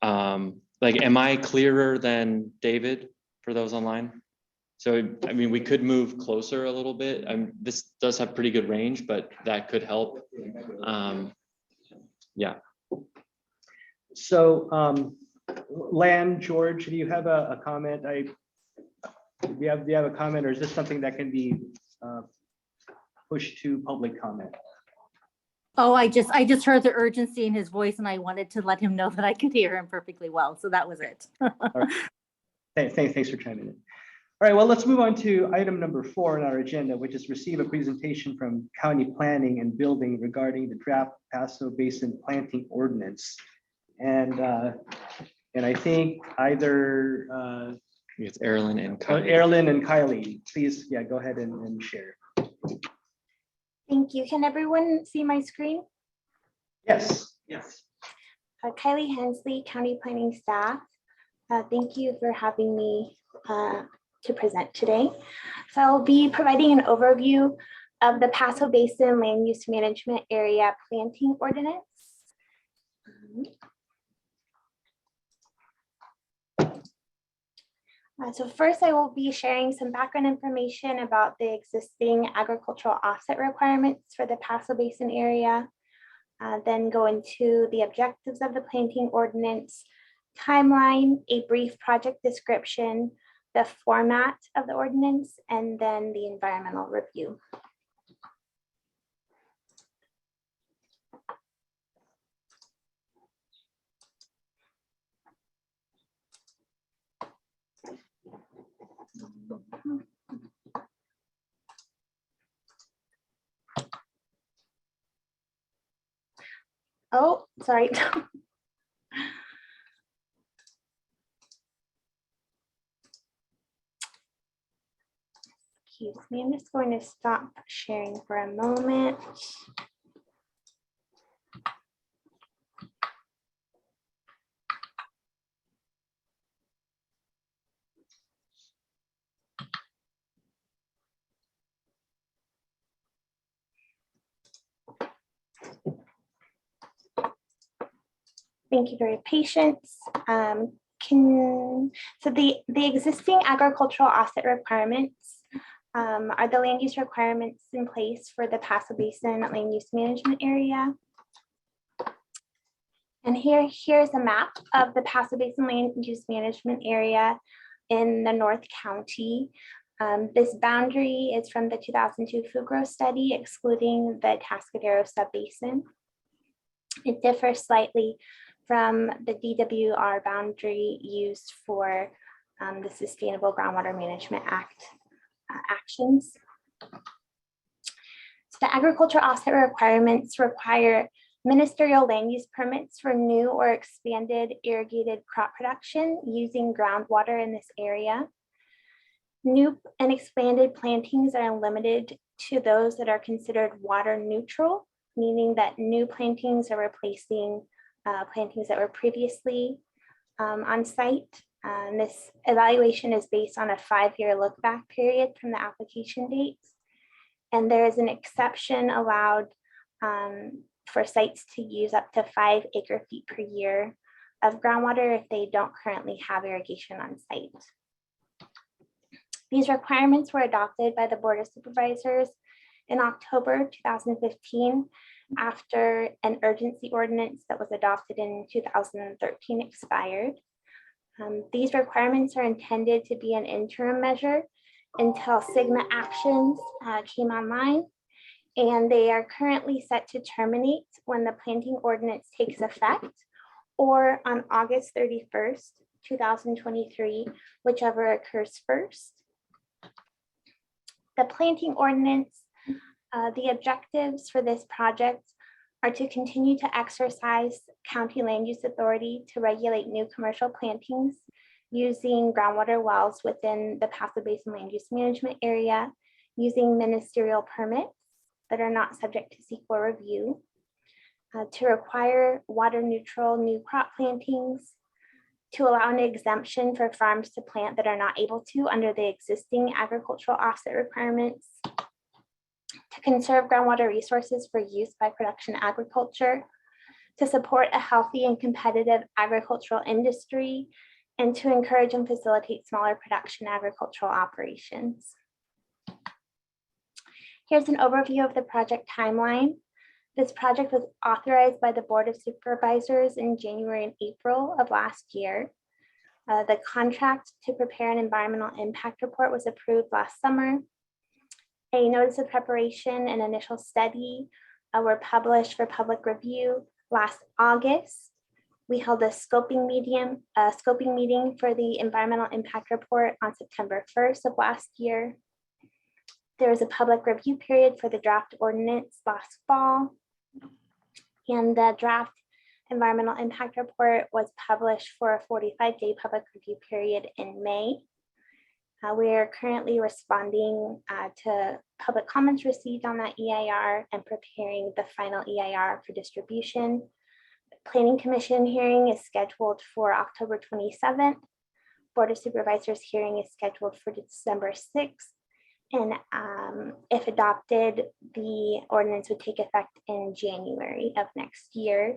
am I clearer than David for those online? So, I mean, we could move closer a little bit. This does have pretty good range, but that could help. Yeah. So, Lan, George, do you have a comment? Do you have a comment, or is this something that can be pushed to public comment? Oh, I just heard the urgency in his voice, and I wanted to let him know that I could hear him perfectly well. So that was it. All right. Thanks for chiming in. All right, well, let's move on to item number 4 on our agenda, which is receive a presentation from County Planning and Building regarding the draft Paso Basin planting ordinance. And I think either It's Erilyn and Kylie. Erilyn and Kylie, please, yeah, go ahead and share. Thank you. Can everyone see my screen? Yes. Yes. Kylie Hensley, County Planning staff. Thank you for having me to present today. So I'll be providing an overview of the Paso Basin Land Use Management Area Planting Ordinance. So first, I will be sharing some background information about the existing agricultural offset requirements for the Paso Basin area, then go into the objectives of the planting ordinance, timeline, a brief project description, the format of the ordinance, and then the environmental review. Oh, sorry. Excuse me, I'm just going to stop sharing for a moment. Thank you for your patience. So the existing agricultural offset requirements are the land use requirements in place for the Paso Basin Land Use Management Area. And here's a map of the Paso Basin Land Use Management Area in the North County. This boundary is from the 2002 food growth study, excluding the Atascadero subbasin. It differs slightly from the DWR boundary used for the Sustainable Groundwater Management Act actions. So the agriculture offset requirements require ministerial land use permits for new or expanded irrigated crop production using groundwater in this area. New and expanded plantings are limited to those that are considered water neutral, meaning that new plantings are replacing plantings that were previously on site. This evaluation is based on a 5-year look back period from the application dates. And there is an exception allowed for sites to use up to 5 acre-feet per year of groundwater if they don't currently have irrigation on site. These requirements were adopted by the Board of Supervisors in October 2015 after an urgency ordinance that was adopted in 2013 expired. These requirements are intended to be an interim measure until Sigma actions came online, and they are currently set to terminate when the planting ordinance takes effect or on August 31st, 2023, whichever occurs first. The planting ordinance, the objectives for this project are to continue to exercise county land use authority to regulate new commercial plantings using groundwater wells within the Paso Basin Land Use Management Area, using ministerial permits that are not subject to CEQA review, to require water neutral new crop plantings, to allow an exemption for farms to plant that are not able to under the existing agricultural offset requirements, to conserve groundwater resources for use by production agriculture, to support a healthy and competitive agricultural industry, and to encourage and facilitate smaller production agricultural operations. Here's an overview of the project timeline. This project was authorized by the Board of Supervisors in January and April of last year. The contract to prepare an environmental impact report was approved last summer. A notice of preparation and initial study were published for public review last August. We held a scoping meeting for the environmental impact report on September 1st of last year. There was a public review period for the draft ordinance last fall. And the draft environmental impact report was published for a 45-day public review period in May. We are currently responding to public comments received on that EIR and preparing the final EIR for distribution. Planning Commission hearing is scheduled for October 27th. Board of Supervisors hearing is scheduled for December 6th. And if adopted, the ordinance would take effect in January of next year.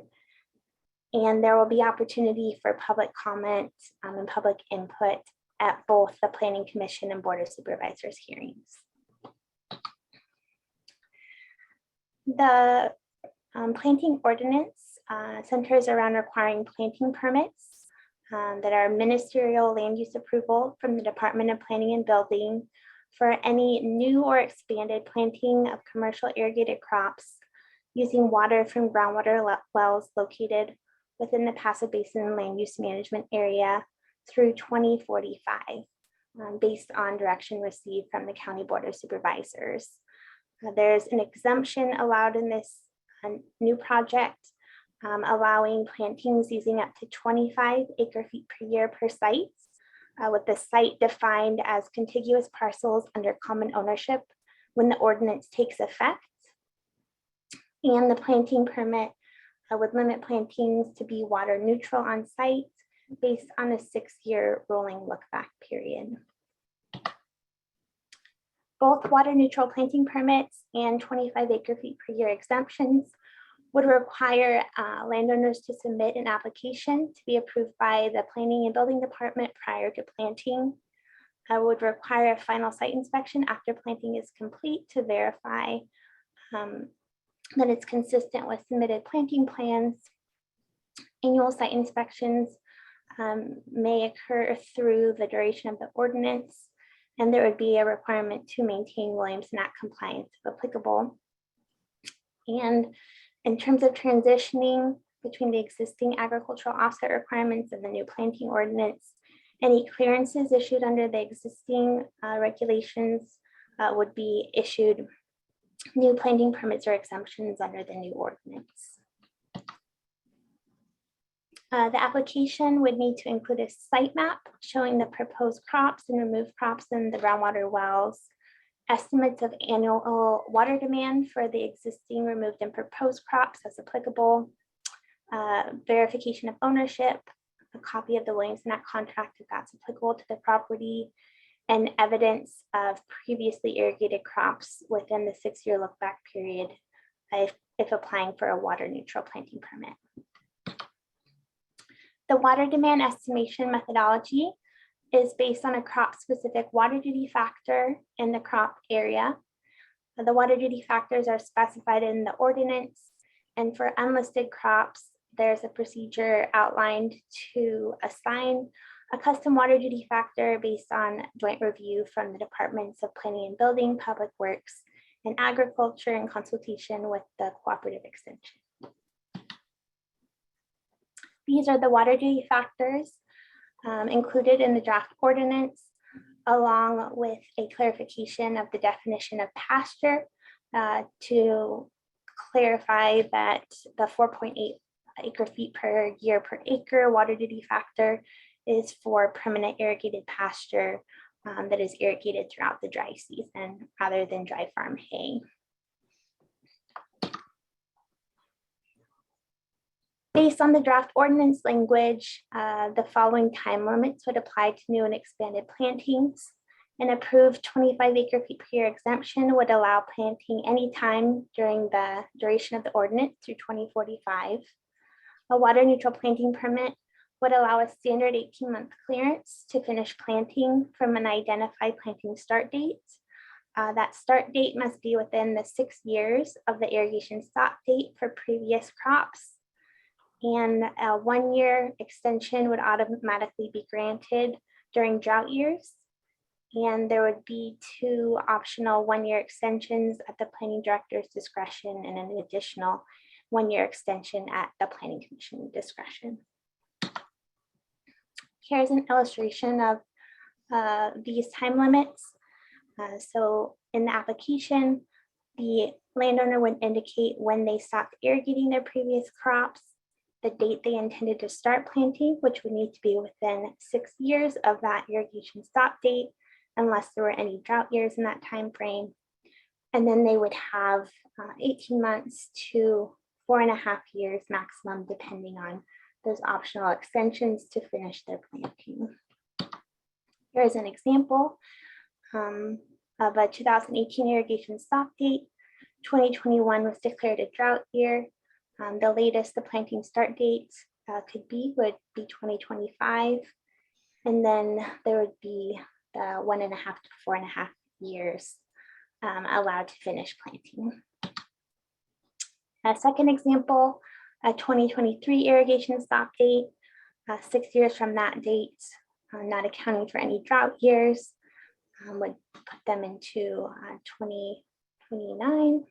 And there will be opportunity for public comment and public input at both the Planning Commission and Board of Supervisors hearings. The planting ordinance centers around requiring planting permits that are ministerial land use approval from the Department of Planning and Building for any new or expanded planting of commercial irrigated crops using water from groundwater wells located within the Paso Basin Land Use Management Area through 2045, based on direction received from the County Board of Supervisors. There's an exemption allowed in this new project, allowing plantings using up to 25 acre-feet per year per site, with the site defined as contiguous parcels under common ownership when the ordinance takes effect. And the planting permit would limit plantings to be water neutral on site based on a 6-year rolling look back period. Both water neutral planting permits and 25 acre-feet per year exemptions would require landowners to submit an application to be approved by the Planning and Building Department prior to planting. Would require a final site inspection after planting is complete to verify that it's consistent with submitted planting plans. Annual site inspections may occur through the duration of the ordinance, and there would be a requirement to maintain Williamson Act compliance if applicable. And in terms of transitioning between the existing agricultural offset requirements and the new planting ordinance, any clearances issued under the existing regulations would be issued. New planting permits or exemptions under the new ordinance. The application would need to include a site map showing the proposed crops and removed crops in the groundwater wells, estimates of annual water demand for the existing, removed, and proposed crops as applicable, verification of ownership, a copy of the Williamson Act contract if that's applicable to the property, and evidence of previously irrigated crops within the 6-year look back period if applying for a water neutral planting permit. The water demand estimation methodology is based on a crop specific water duty factor in the crop area. The water duty factors are specified in the ordinance, and for unlisted crops, there's a procedure outlined to assign a custom water duty factor based on joint review from the Departments of Planning and Building, Public Works, and Agriculture in consultation with the Cooperative Extension. These are the water duty factors included in the draft ordinance, along with a clarification of the definition of pasture to clarify that the 4.8 acre-feet per year per acre water duty factor is for permanent irrigated pasture that is irrigated throughout the dry season rather than dry farm hay. Based on the draft ordinance language, the following time limits would apply to new and expanded plantings. An approved 25 acre-feet per year exemption would allow planting anytime during the duration of the ordinance through 2045. A water neutral planting permit would allow a standard 18-month clearance to finish planting from an identified planting start date. That start date must be within the 6 years of the irrigation stop date for previous crops. And a 1-year extension would automatically be granted during drought years. And there would be 2 optional 1-year extensions at the planning director's discretion and an additional 1-year extension at the planning commission discretion. Here's an illustration of these time limits. So in the application, the landowner would indicate when they stopped irrigating their previous crops, the date they intended to start planting, which would need to be within 6 years of that irrigation stop date, unless there were any drought years in that time frame. And then they would have 18 months to 4.5 years maximum, depending on those optional extensions to finish their planting. Here's an example of a 2018 irrigation stop date. 2021 was declared a drought year. The latest the planting start date would be 2025. And then there would be the 1.5 to 4.5 years allowed to finish planting. A second example, a 2023 irrigation stop date, 6 years from that date, not accounting for any drought years, would put them into 2029.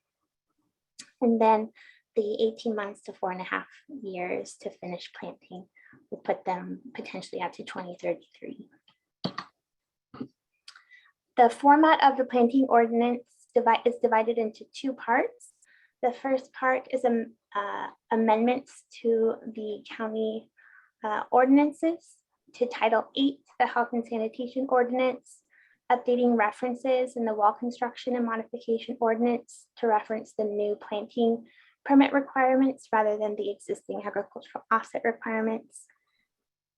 And then the 18 months to 4.5 years to finish planting would put them potentially out to 2033. The format of the planting ordinance is divided into two parts. The first part is amendments to the county ordinances, to Title 8, the Health and Sanitation Ordinance, updating references in the wall construction and modification ordinance to reference the new planting permit requirements rather than the existing agricultural offset requirements.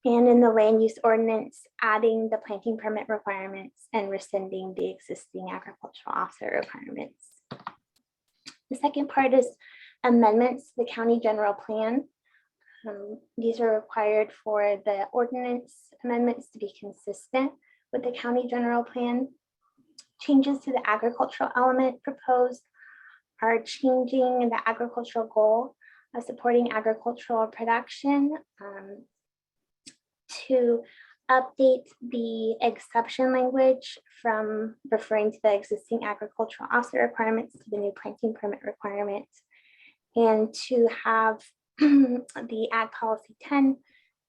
And in the land use ordinance, adding the planting permit requirements and rescinding the existing agricultural offset requirements. The second part is amendments to the county general plan. These are required for the ordinance amendments to be consistent with the county general plan. Changes to the agricultural element proposed are changing the agricultural goal of supporting agricultural production to update the exception language from referring to the existing agricultural offset requirements to the new planting permit requirements, and to have the Ag Policy 10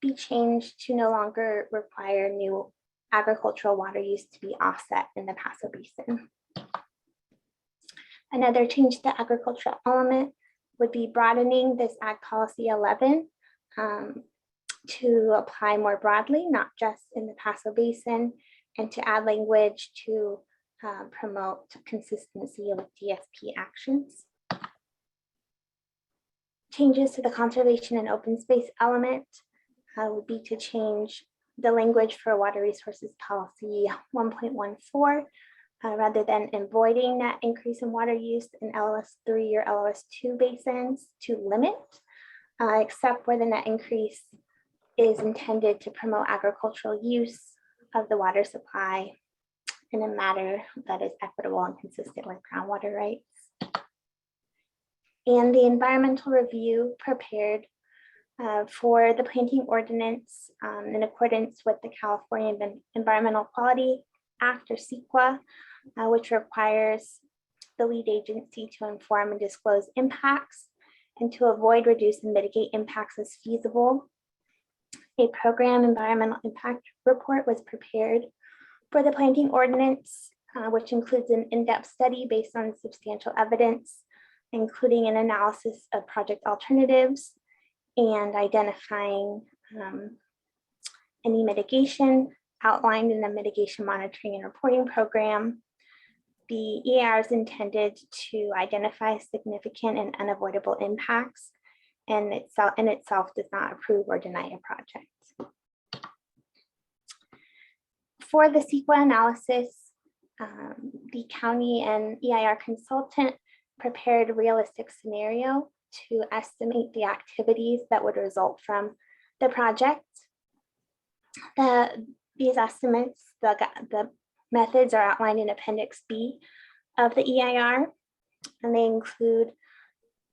be changed to no longer require new agricultural water use to be offset in the Paso Basin. Another change to the agricultural element would be broadening this Ag Policy 11 to apply more broadly, not just in the Paso Basin, and to add language to promote consistency with DSP actions. Changes to the conservation and open space element would be to change the language for Water Resources Policy 1.14, rather than avoiding net increase in water use in LLS3 or LLS2 basins, to limit, except where the net increase is intended to promote agricultural use of the water supply in a manner that is equitable and consistent with groundwater rights. And the environmental review prepared for the planting ordinance in accordance with the California Environmental Quality Act, or CEQA, which requires the lead agency to inform and disclose impacts and to avoid, reduce, and mitigate impacts as feasible. A program environmental impact report was prepared for the planting ordinance, which includes an in-depth study based on substantial evidence, including an analysis of project alternatives and identifying any mitigation outlined in the mitigation monitoring and reporting program. The EIR is intended to identify significant and unavoidable impacts, and itself does not approve or deny a project. For the CEQA analysis, the county and EIR consultant prepared a realistic scenario to estimate the activities that would result from the project. These estimates, the methods are outlined in Appendix B of the EIR, and they include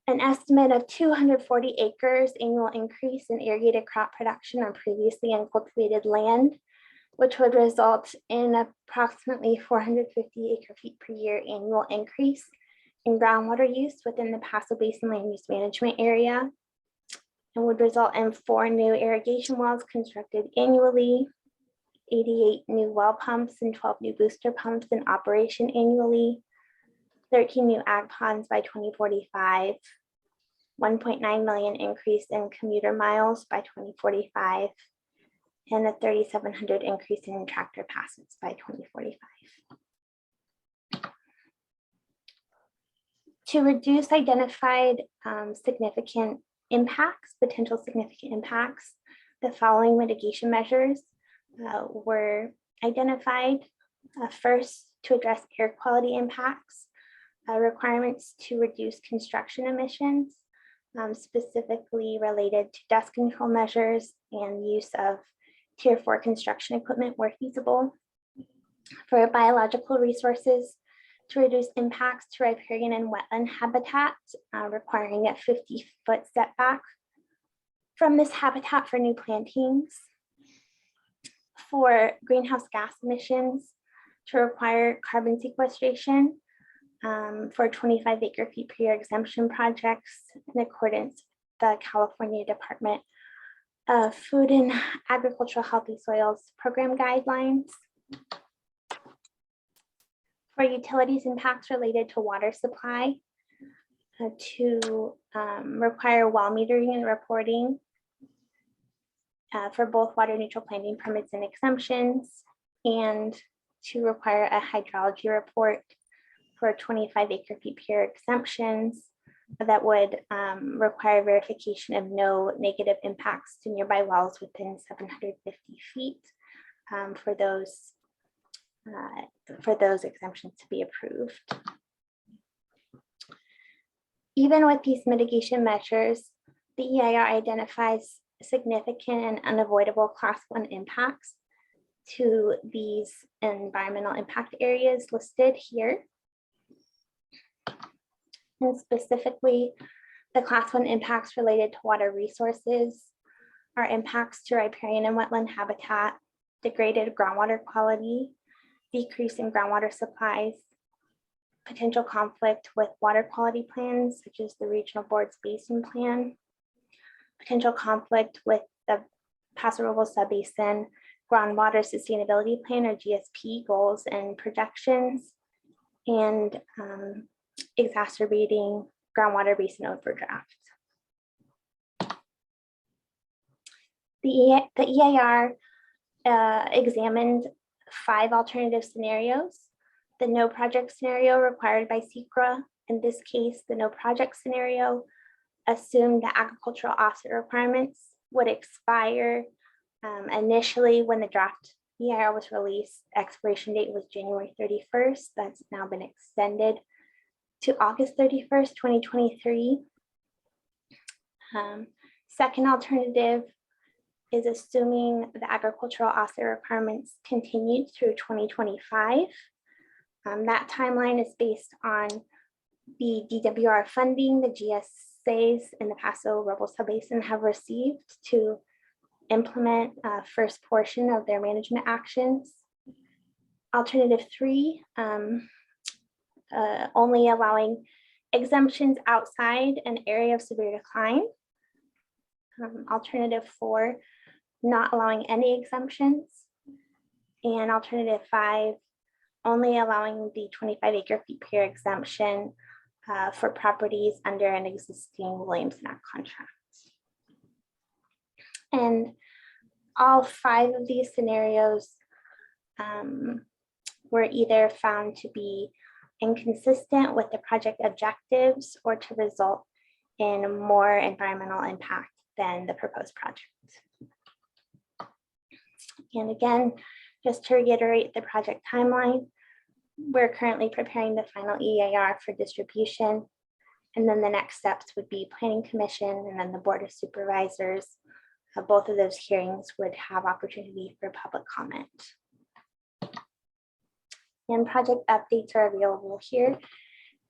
an estimate of 240 acres annual increase in irrigated crop production on previously uncultivated land, which would result in approximately 450 acre-feet per year annual increase in groundwater use within the Paso Basin land use management area. and would result in 4 new irrigation wells constructed annually, 88 new well pumps and 12 new booster pumps in operation annually, 13 new ag ponds by 2045, 1.9 million increase in commuter miles by 2045, and a 3,700 increase in tractor passes by 2045. To reduce identified significant impacts, potential significant impacts, the following mitigation measures were identified. First, to address air quality impacts, requirements to reduce construction emissions, specifically related to dust control measures and use of Tier 4 construction equipment where feasible. For biological resources, to reduce impacts to riparian and wetland habitat, requiring a 50-foot setback from this habitat for new plantings. For greenhouse gas emissions, to require carbon sequestration for 25 acre-feet per year exemption projects in accordance with the California Department of Food and Agricultural Healthy Soils Program guidelines. For utilities impacts related to water supply, to require well metering and reporting for both water neutral planting permits and exemptions, and to require a hydrology report for 25 acre-feet per year exemptions that would require verification of no negative impacts to nearby wells within 750 feet for those exemptions to be approved. Even with these mitigation measures, the EIR identifies significant and unavoidable Class 1 impacts to these environmental impact areas listed here. And specifically, the Class 1 impacts related to water resources are impacts to riparian and wetland habitat, degraded groundwater quality, decrease in groundwater supplies, potential conflict with water quality plans, such as the Regional Board's Basin Plan, potential conflict with the Paso Robles Subbasin Groundwater Sustainability Plan, or GSP, goals and projections, and exacerbating groundwater basin overdraft. The EIR examined 5 alternative scenarios. The no project scenario required by SECRA. In this case, the no project scenario assumed the agricultural offset requirements would expire initially when the draft EIR was released. Expiration date was January 31st. That's now been extended to August 31st, 2023. Second alternative is assuming the agricultural offset requirements continued through 2025. That timeline is based on the DWR funding the GSAs in the Paso Robles Subbasin have received to implement first portion of their management actions. Alternative 3, only allowing exemptions outside an area of severe decline. Alternative 4, not allowing any exemptions. And alternative 5, only allowing the 25 acre-feet per year exemption for properties under an existing Williamson Act contract. And all 5 of these scenarios were either found to be inconsistent with the project objectives or to result in more environmental impact than the proposed project. And again, just to reiterate the project timeline, we're currently preparing the final EIR for distribution. And then the next steps would be Planning Commission and then the Board of Supervisors. Both of those hearings would have opportunity for public comment. And project updates are available here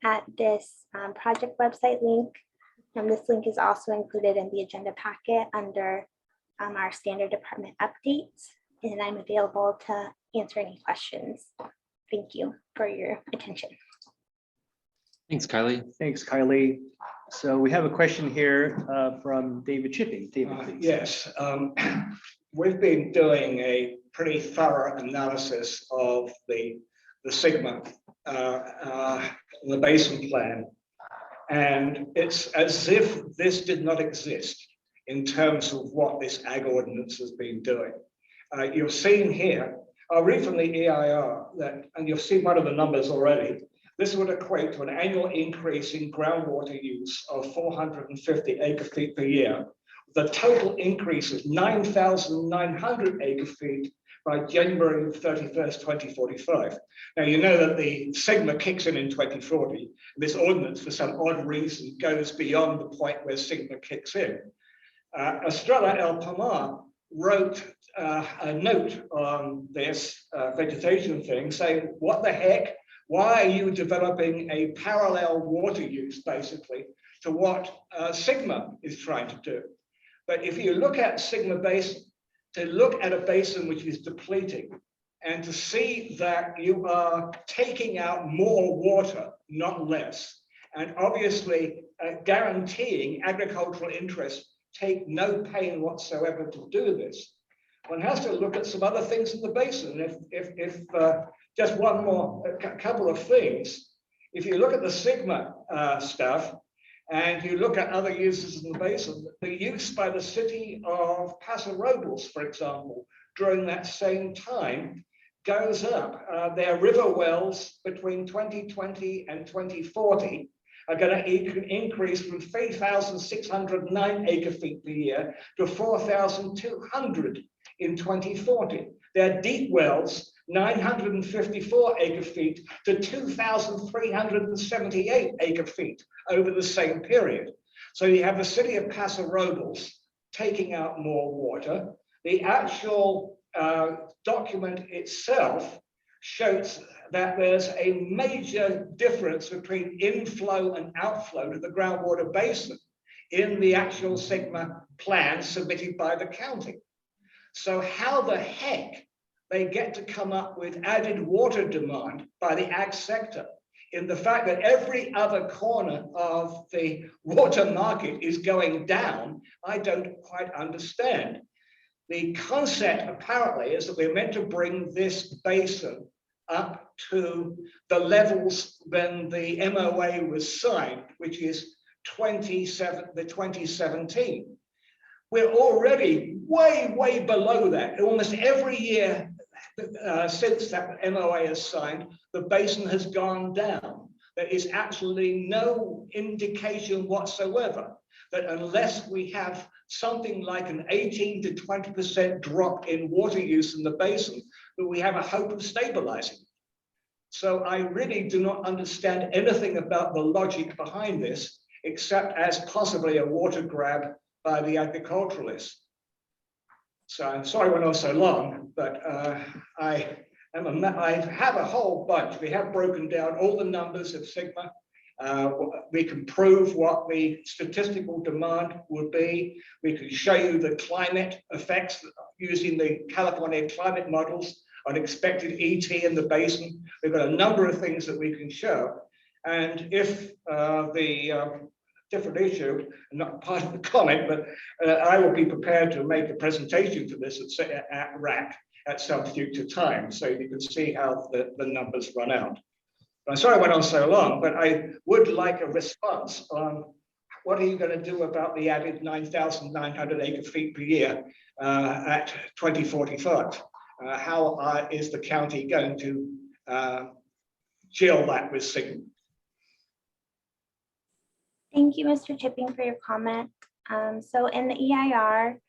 at this project website link. And this link is also included in the agenda packet under our standard department updates. And I'm available to answer any questions. Thank you for your attention. Thanks, Kylie. Thanks, Kylie. So we have a question here from David Chipping. David, please. Yes, we've been doing a pretty thorough analysis of the Sigma, the basin plan. And it's as if this did not exist in terms of what this ag ordinance has been doing. You've seen here, I'll read from the EIR that, and you've seen one of the numbers already. This would equate to an annual increase in groundwater use of 450 acre-feet per year. The total increase is 9,900 acre-feet by January 31st, 2045. Now, you know that the Sigma kicks in 2040. This ordinance, for some odd reason, goes beyond the point where Sigma kicks in. Estrella El Pomar wrote a note on this vegetation thing saying, what the heck? Why are you developing a parallel water use, basically, to what Sigma is trying to do? But if you look at Sigma Basin, to look at a basin which is depleting and to see that you are taking out more water, not less, and obviously guaranteeing agricultural interests take no pain whatsoever to do this, one has to look at some other things in the basin. If just one more, a couple of things. If you look at the Sigma stuff, and you look at other uses in the basin, the use by the city of Paso Robles, for example, during that same time goes up. Their river wells between 2020 and 2040 are going to increase from 3,609 acre-feet per year to 4,200 in 2040. Their deep wells, 954 acre-feet to 2,378 acre-feet over the same period. So you have the city of Paso Robles taking out more water. The actual document itself shows that there's a major difference between inflow and outflow to the groundwater basin in the actual Sigma plan submitted by the county. So how the heck they get to come up with added water demand by the ag sector in the fact that every other corner of the water market is going down, I don't quite understand. The concept apparently is that we're meant to bring this basin up to the levels when the MOA was signed, which is 2017. We're already way below that. Almost every year since that MOA is signed, the basin has gone down. There is absolutely no indication whatsoever that unless we have something like an 18 to 20% drop in water use in the basin, that we have a hope of stabilizing. So I really do not understand anything about the logic behind this, except as possibly a water grab by the agriculturalists. So I'm sorry I went on so long, but I have a whole bunch. We have broken down all the numbers of Sigma. We can prove what the statistical demand would be. We can show you the climate effects using the California climate models on expected ET in the basin. We've got a number of things that we can show. And if different issue, not part of the comment, but I will be prepared to make a presentation for this at WRAC at some future time, so you can see how the numbers run out. I'm sorry I went on so long, but I would like a response on what are you going to do about the added 9,900 acre-feet per year at 2045? How is the county going to gel that with Sigma? Thank you, Mr. Chipping, for your comment. So in the EIR,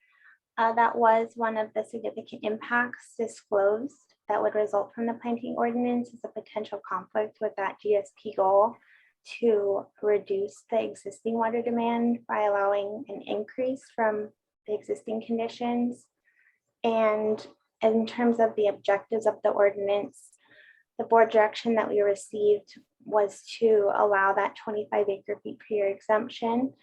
that was one of the significant impacts disclosed that would result from the planting ordinance is a potential conflict with that GSP goal to reduce the existing water demand by allowing an increase from the existing conditions. And in terms of the objectives of the ordinance, the board direction that we received was to allow that 25 acre-feet per year exemption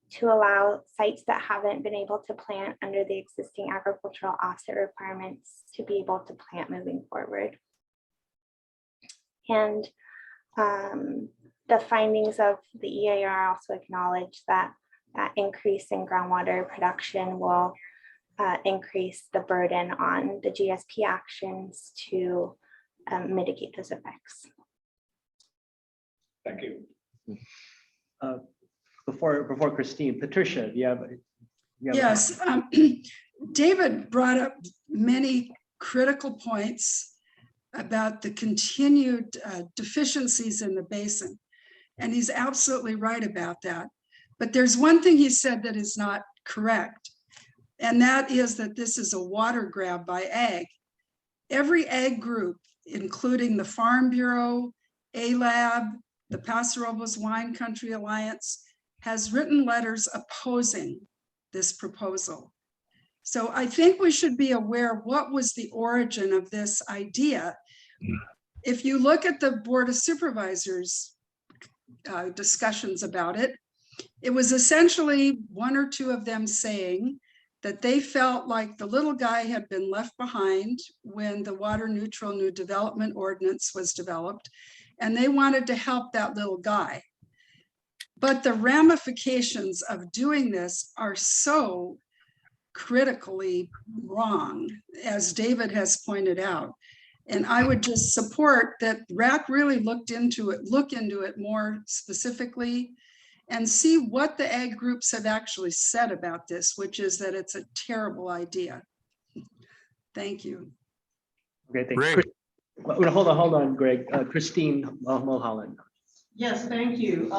to allow sites that haven't been able to plant under the existing agricultural offset requirements to be able to plant moving forward. And the findings of the EAR also acknowledge that that increase in groundwater production will increase the burden on the GSP actions to mitigate those effects. Thank you. Before Christine, Patricia, do you have? Yes, David brought up many critical points about the continued deficiencies in the basin. And he's absolutely right about that. But there's one thing he said that is not correct. And that is that this is a water grab by ag. Every ag group, including the Farm Bureau, ALAB, the Paso Robles Wine Country Alliance, has written letters opposing this proposal. So I think we should be aware of what was the origin of this idea. If you look at the Board of Supervisors discussions about it, it was essentially one or two of them saying that they felt like the little guy had been left behind when the water neutral new development ordinance was developed, and they wanted to help that little guy. But the ramifications of doing this are so critically wrong, as David has pointed out. And I would just support that WRAC really look into it more specifically and see what the ag groups have actually said about this, which is that it's a terrible idea. Thank you. Okay, thank you. Hold on, Greg. Christine Mulholland. Yes, thank you.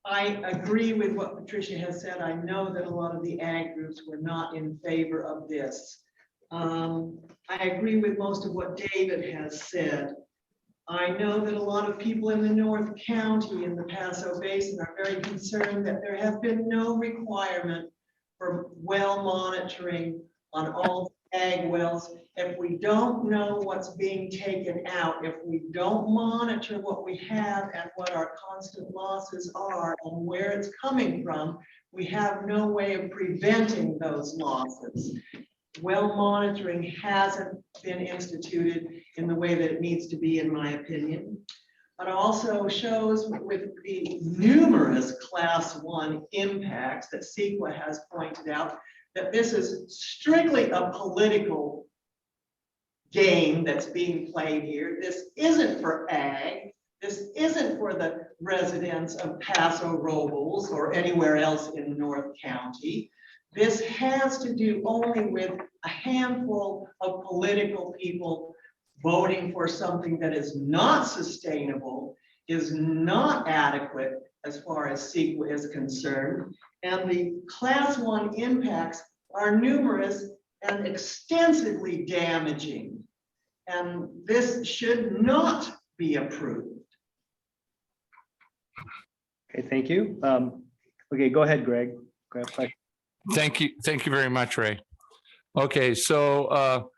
I agree with what Patricia has said. I know that a lot of the ag groups were not in favor of this. I agree with most of what David has said. I know that a lot of people in the North County in the Paso Basin are very concerned that there has been no requirement for well monitoring on all ag wells. If we don't know what's being taken out, if we don't monitor what we have and what our constant losses are and where it's coming from, we have no way of preventing those losses. Well monitoring hasn't been instituted in the way that it needs to be, in my opinion. But also shows with the numerous class 1 impacts that CEQA has pointed out that this is strictly a political game that's being played here. This isn't for ag. This isn't for the residents of Paso Robles or anywhere else in North County. This has to do only with a handful of political people voting for something that is not sustainable, is not adequate as far as CEQA is concerned. And the class 1 impacts are numerous and extensively damaging. And this should not be approved. Okay, thank you. Okay, go ahead, Greg. Thank you very much, Ray. Okay, so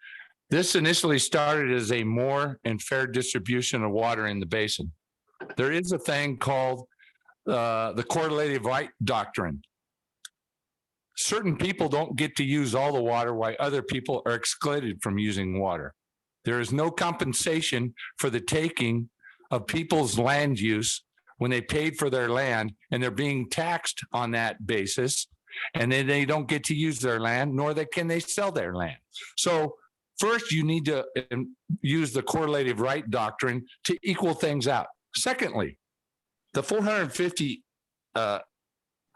this initially started as a more and fair distribution of water in the basin. There is a thing called the correlative right doctrine. Certain people don't get to use all the water while other people are excluded from using water. There is no compensation for the taking of people's land use when they paid for their land and they're being taxed on that basis, and then they don't get to use their land, nor can they sell their land. So first, you need to use the correlative right doctrine to equal things out. Secondly, the 450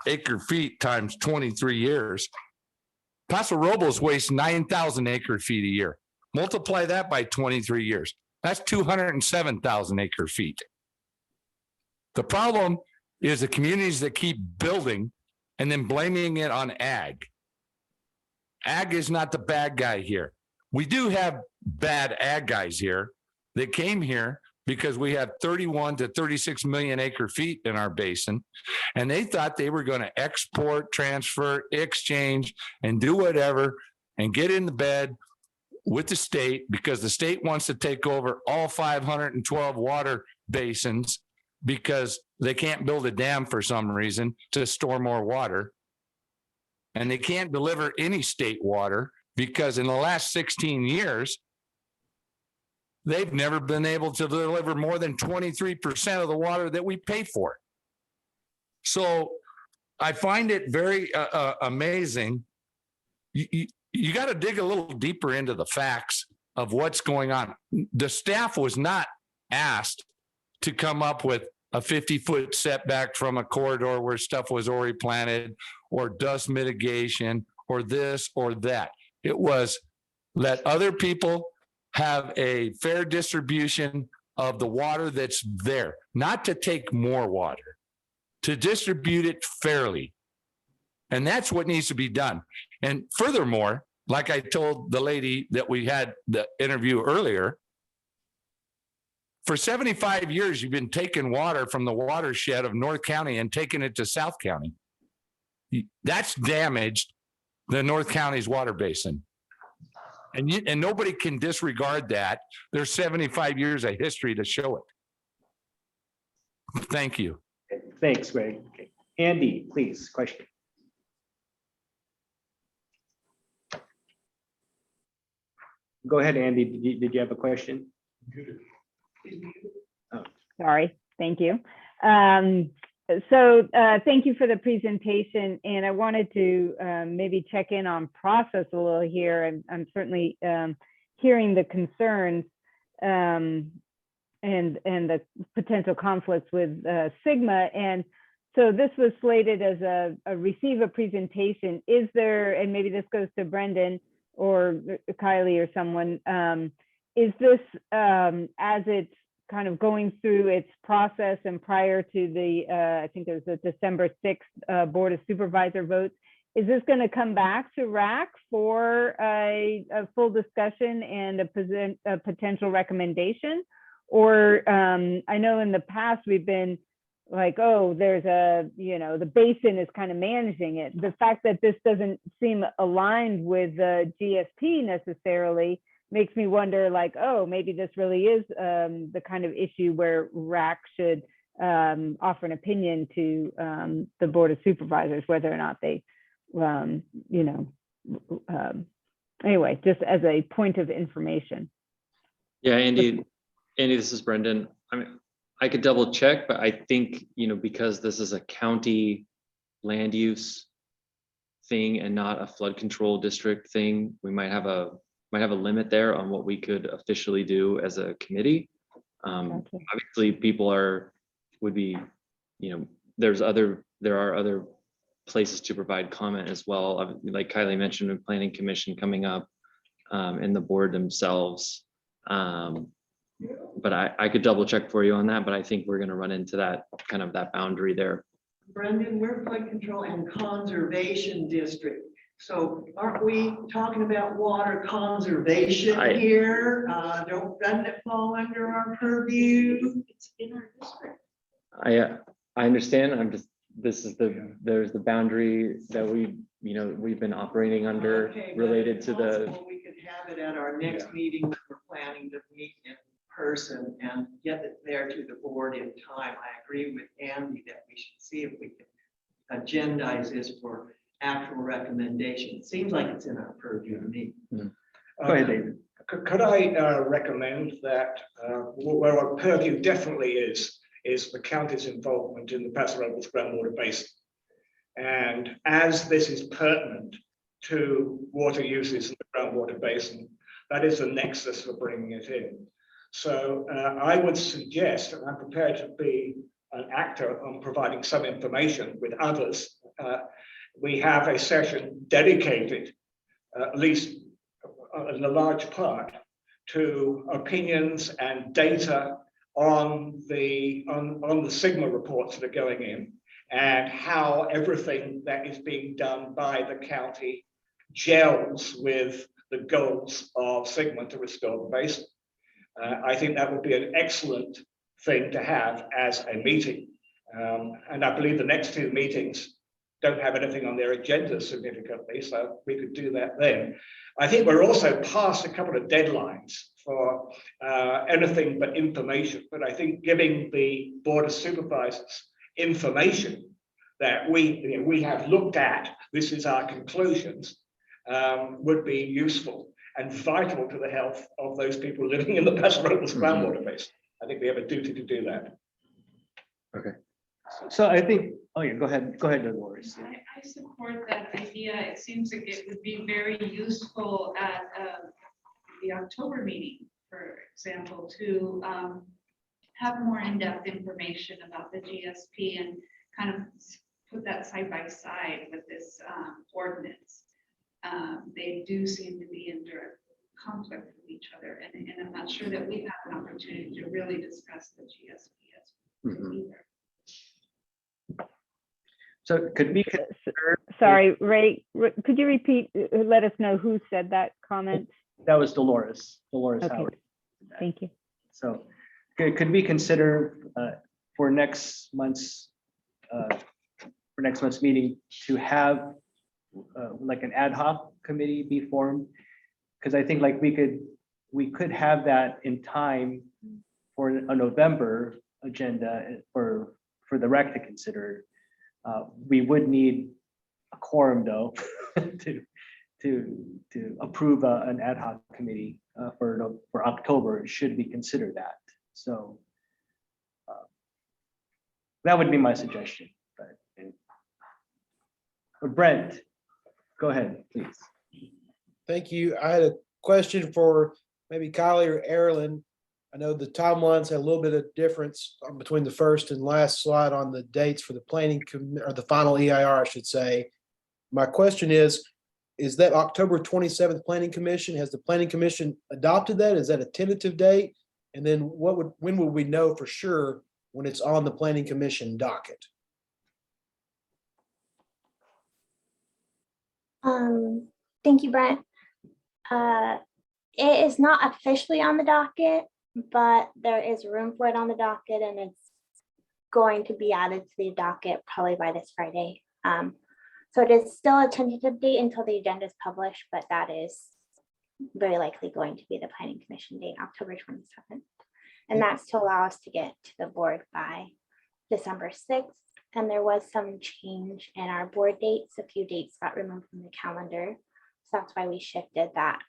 acre feet times 23 years, Paso Robles wastes 9,000 acre feet a year. Multiply that by 23 years. That's 207,000 acre feet. The problem is the communities that keep building and then blaming it on ag. Ag is not the bad guy here. We do have bad ag guys here that came here because we have 31 to 36 million acre feet in our basin, and they thought they were going to export, transfer, exchange, and do whatever and get in the bed with the state because the state wants to take over all 512 water basins because they can't build a dam for some reason to store more water. And they can't deliver any state water because in the last 16 years, they've never been able to deliver more than 23% of the water that we pay for. So I find it very amazing. You got to dig a little deeper into the facts of what's going on. The staff was not asked to come up with a 50-foot setback from a corridor where stuff was already planted, or dust mitigation, or this or that. It was let other people have a fair distribution of the water that's there, not to take more water, to distribute it fairly. And that's what needs to be done. And furthermore, like I told the lady that we had the interview earlier, for 75 years, you've been taking water from the watershed of North County and taking it to South County. That's damaged the North County's water basin. And nobody can disregard that. There's 75 years of history to show it. Thank you. Thanks, Greg. Okay. Andy, please, question. Go ahead, Andy. Did you have a question? Oh. Sorry, thank you. Thank you for the presentation, and I wanted to maybe check in on process a little here. I'm certainly hearing the concerns and the potential conflicts with Sigma. And so this was slated as a receive a presentation. Is there, and maybe this goes to Brendan or Kylie or someone, is this as it's kind of going through its process and prior to the, I think it was the December 6th Board of Supervisor votes, is this going to come back to RAC for a full discussion and a potential recommendation? Or I know in the past we've been like, oh, there's the basin is kind of managing it. The fact that this doesn't seem aligned with the GSP necessarily makes me wonder, like, oh, maybe this really is the kind of issue where RAC should offer an opinion to the Board of Supervisors, whether or not they, anyway, just as a point of information. Yeah, Andy, this is Brendan. I mean, I could double check, but I think, because this is a county land use thing and not a flood control district thing, we might have a limit there on what we could officially do as a committee. Obviously, people would be, there are other places to provide comment as well. Like Kylie mentioned, a planning commission coming up, and the board themselves. But I could double check for you on that, but I think we're going to run into that boundary there. Brendan, we're flood control and conservation district. So aren't we talking about water conservation here? Doesn't it fall under our purview? It's in our district. I understand. There's the boundary that we've been operating under, related to the. We could have it at our next meeting when we're planning to meet in person and get it there to the board in time. I agree with Andy that we should see if we can agendize this for actual recommendation. It seems like it's in our purview to me. Go ahead, David. Could I recommend that where our purview definitely is the county's involvement in the Paso Robles groundwater basin. And as this is pertinent to water uses in the groundwater basin, that is the nexus for bringing it in. So I would suggest, and I'm prepared to be an actor on providing some information with others, we have a session dedicated, at least in a large part, to opinions and data on the Sigma reports that are going in, and how everything that is being done by the county gels with the goals of Sigma to restore the basin. I think that would be an excellent thing to have as a meeting. And I believe the next two meetings don't have anything on their agenda significantly, so we could do that then. I think we're also past a couple of deadlines for anything but information, but I think giving the Board of Supervisors information that we have looked at, this is our conclusions, would be useful. and vital to the health of those people living in the Paso Robles groundwater basin. I think we have a duty to do that. Okay. So I think, oh yeah, go ahead, Dolores. I support that idea. It seems like it would be very useful at the October meeting, for example, to have more in-depth information about the GSP and kind of put that side by side with this ordinance. They do seem to be in direct conflict with each other, and I'm not sure that we have an opportunity to really discuss the GSP as either. So could we consider? Sorry, Ray, could you repeat, let us know who said that comment? That was Dolores Okay. Howard. Thank you. So could we consider for next month's meeting to have like an ad hoc committee be formed? Because I think like we could have that in time for a November agenda for the RAC to consider. We would need a quorum though to approve an ad hoc committee for October, should we consider that. So that would be my suggestion. But Brent, go ahead, please. Thank you. I had a question for maybe Kylie or Erilyn. I know the timelines had a little bit of difference between the first and last slide on the dates for the planning or the final EIR, I should say. My question is that October 27th Planning Commission? Has the Planning Commission adopted that? Is that a tentative date? And then when would we know for sure when it's on the Planning Commission docket? Thank you, Brent. It is not officially on the docket, but there is room for it on the docket, and it's going to be added to the docket probably by this Friday. So it is still a tentative date until the agenda is published, but that is very likely going to be the Planning Commission date, October 27th. And that's to allow us to get to the board by December 6th. And there was some change in our board dates. A few dates got removed from the calendar. So that's why we shifted that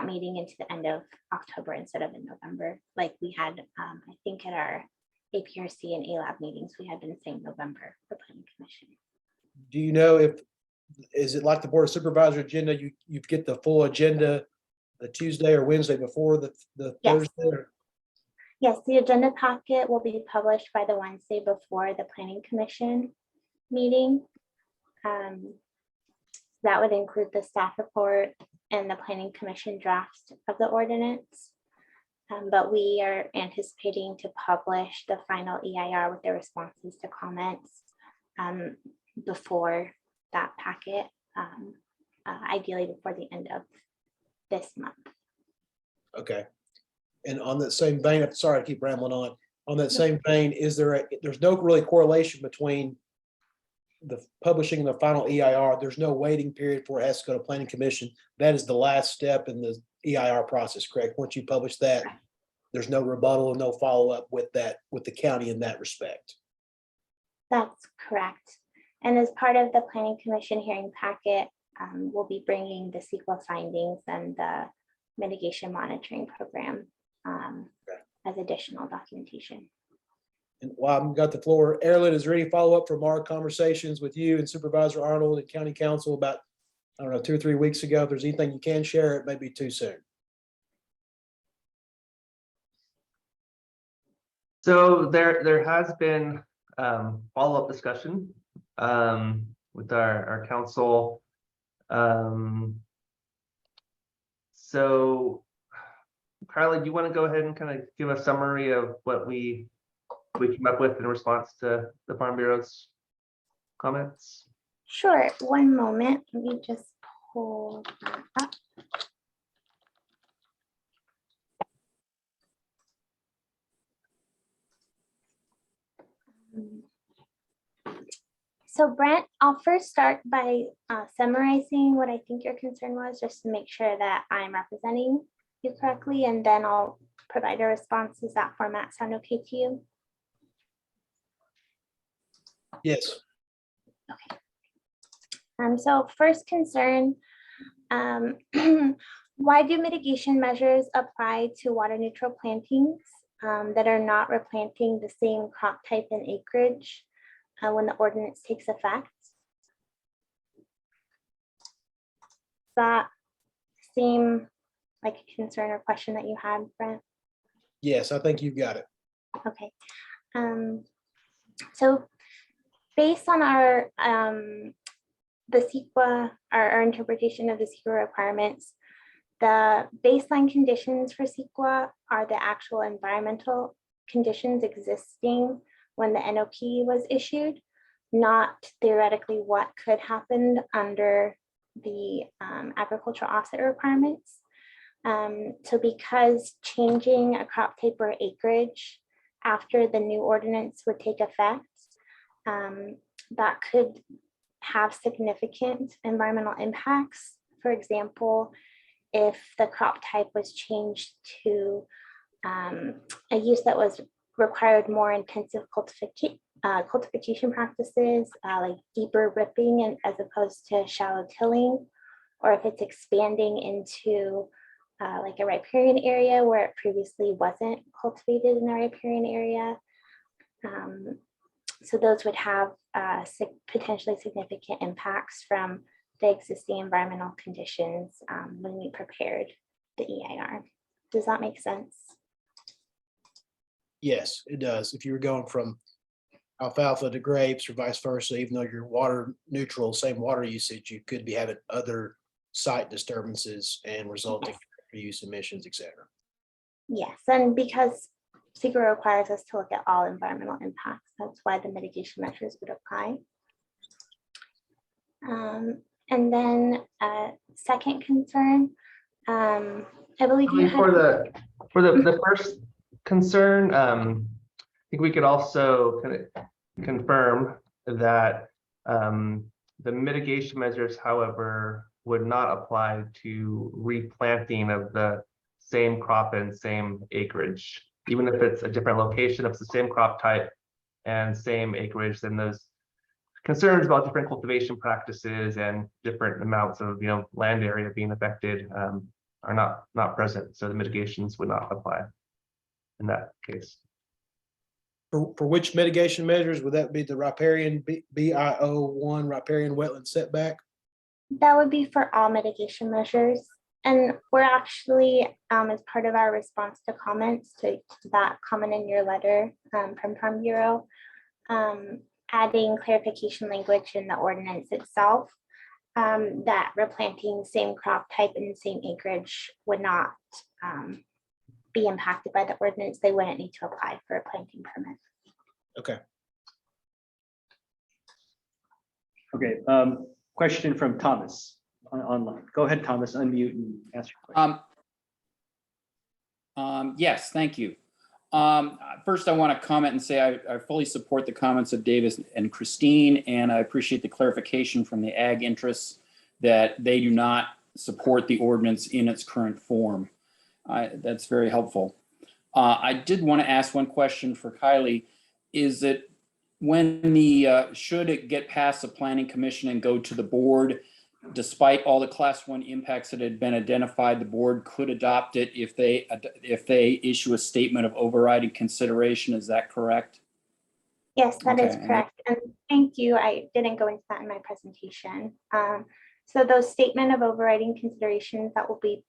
meeting into the end of October instead of in November. Like we had, I think at our APRC and ALAB meetings, we had been saying November for Planning Commission. Do you know is it like the Board of Supervisor agenda? You get the full agenda the Tuesday or Wednesday before the Yes. Thursday? Or? Yes, the agenda packet will be published by the Wednesday before the Planning Commission meeting. That would include the staff report and the Planning Commission draft of the ordinance. But we are anticipating to publish the final EIR with the responses to comments before that packet, ideally before the end of this month. Okay. And on that same vein, I'm sorry, I keep rambling on. On that same vein, there's no really correlation between the publishing and the final EIR. There's no waiting period for it has to go to Planning Commission. That is the last step in the EIR process, correct? Once you publish that, there's no rebuttal and no follow-up with the county in that respect. That's correct. And as part of the Planning Commission hearing packet, we'll be bringing the CEQA findings and the mitigation monitoring program as additional documentation. And while I've got the floor, Erilyn, is there any follow-up from our conversations with you and Supervisor Arnold and County Council about, I don't know, 2 or 3 weeks ago? If there's anything you can share, it may be too soon. So there has been follow-up discussion with our council. So Carly, do you want to go ahead and kind of give a summary of what we came up with in response to the Farm Bureau's comments? Sure, one moment. Let me just pull that up. So Brent, I'll first start by summarizing what I think your concern was, just to make sure that I'm representing you correctly, and then I'll provide a response. Does that format sound okay to you? Yes. Okay. So first concern, Why do mitigation measures apply to water neutral plantings that are not replanting the same crop type and acreage when the ordinance takes effect? Does that seem like a concern or question that you had, Brent? Yes, I think you've got it. Okay. So based on our the CEQA, our interpretation of the CEQA requirements, the baseline conditions for CEQA are the actual environmental conditions existing when the NOP was issued, not theoretically what could happen under the agricultural offset requirements. So because changing a crop type or acreage after the new ordinance would take effect, that could have significant environmental impacts. For example, if the crop type was changed to a use that was required more intensive cultivation practices, like deeper ripping and as opposed to shallow tilling, or if it's expanding into like a riparian area where it previously wasn't cultivated in a riparian area. So those would have potentially significant impacts from the existing environmental conditions when we prepared the EIR. Does that make sense? Yes, it does. If you were going from alfalfa to grapes or vice versa, even though you're water neutral, same water usage, you could be having other site disturbances and resulting use emissions, et cetera. Yes, and because CEQA requires us to look at all environmental impacts, that's why the mitigation measures would apply. And then second concern, I believe you had for the first concern, I think we could also kind of confirm that the mitigation measures, however, would not apply to replanting of the same crop and same acreage. Even if it's a different location, if it's the same crop type and same acreage, then those concerns about different cultivation practices and different amounts of land area being affected are not present. So the mitigations would not apply in that case. For which mitigation measures would that be? The riparian BIO1 riparian wetland setback? That would be for all mitigation measures. And we're actually, as part of our response to comments to that comment in your letter from Farm Bureau, adding clarification language in the ordinance itself that replanting same crop type and the same acreage would not be impacted by the ordinance. They wouldn't need to apply for a planting permit. Okay. Okay, question from Thomas online. Go ahead, Thomas, unmute and ask your question. Yes, thank you. First, I want to comment and say I fully support the comments of Davis and Christine, and I appreciate the clarification from the ag interests that they do not support the ordinance in its current form. That's very helpful. I did want to ask one question for Kylie. Is that when should it get past the Planning Commission and go to the board, despite all the Class 1 impacts that had been identified, the board could adopt it if they issue a statement of overriding consideration? Is that correct? Yes, that is correct. And thank you. I didn't go into that in my presentation. So those statement of overriding considerations that will be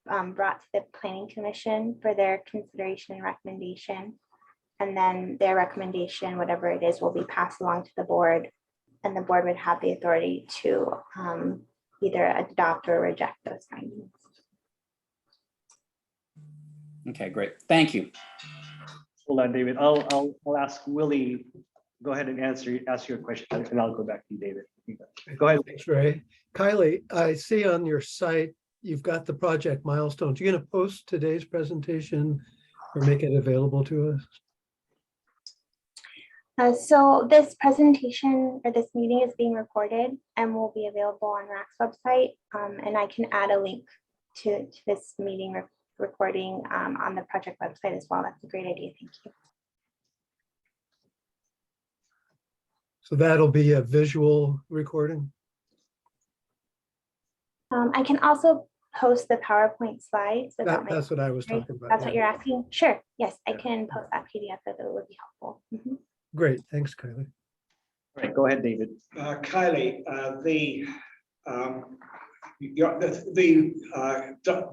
brought to the Planning Commission for their consideration and recommendation. And then their recommendation, whatever it is, will be passed along to the board. And the board would have the authority to either adopt or reject those findings. Okay, great. Thank you. Hold on, David. I'll ask Willie. Go ahead and ask your question, and I'll go back to you, David. Go ahead. Thanks, Ray. Kylie, I see on your site you've got the project milestones. You're going to post today's presentation or make it available to us? So this presentation or this meeting is being recorded and will be available on WRAC's website. And I can add a link to this meeting recording on the project website as well. That's a great idea. Thank you. So that'll be a visual recording? I can also post the PowerPoint slides without my. That's what I was talking about. That's what yeah. you're asking? Sure, yes, I Yeah. can post that PDF if it would be helpful. Mhm. Great, thanks, Kylie. All right, go ahead, David. Kylie,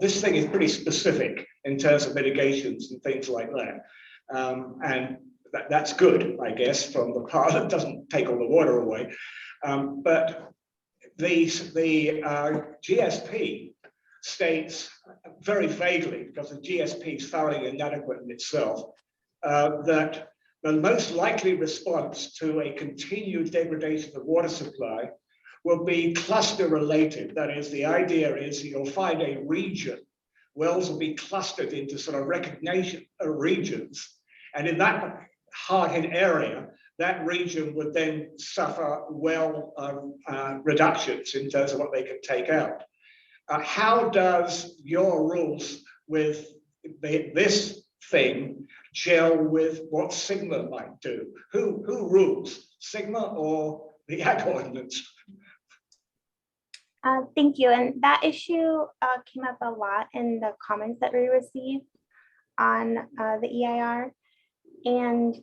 this thing is pretty specific in terms of mitigations and things like that. And that's good, I guess, from the part that doesn't take all the water away. But the GSP states very vaguely, because the GSP is thoroughly inadequate in itself, that the most likely response to a continued degradation of water supply will be cluster related. That is, the idea is you'll find a region, wells will be clustered into sort of recognition regions. And in that hard-hit area, that region would then suffer well reductions in terms of what they can take out. How does your rules with this thing gel with what Sigma might do? Who rules, Sigma or the Ag Ordinance? Thank you. And that issue came up a lot in the comments that we received on the EIR. And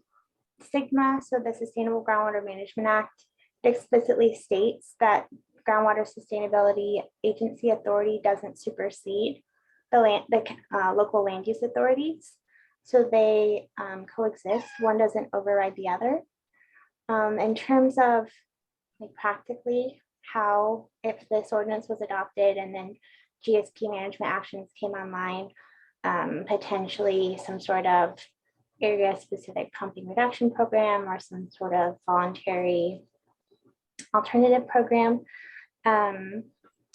Sigma, so the Sustainable Groundwater Management Act, explicitly states that Groundwater Sustainability Agency authority doesn't supersede the local land use authorities. So they coexist. One doesn't override the other. In terms of like practically how, if this ordinance was adopted and then GSP management actions came online, potentially some sort of area-specific pumping reduction program or some sort of voluntary alternative program,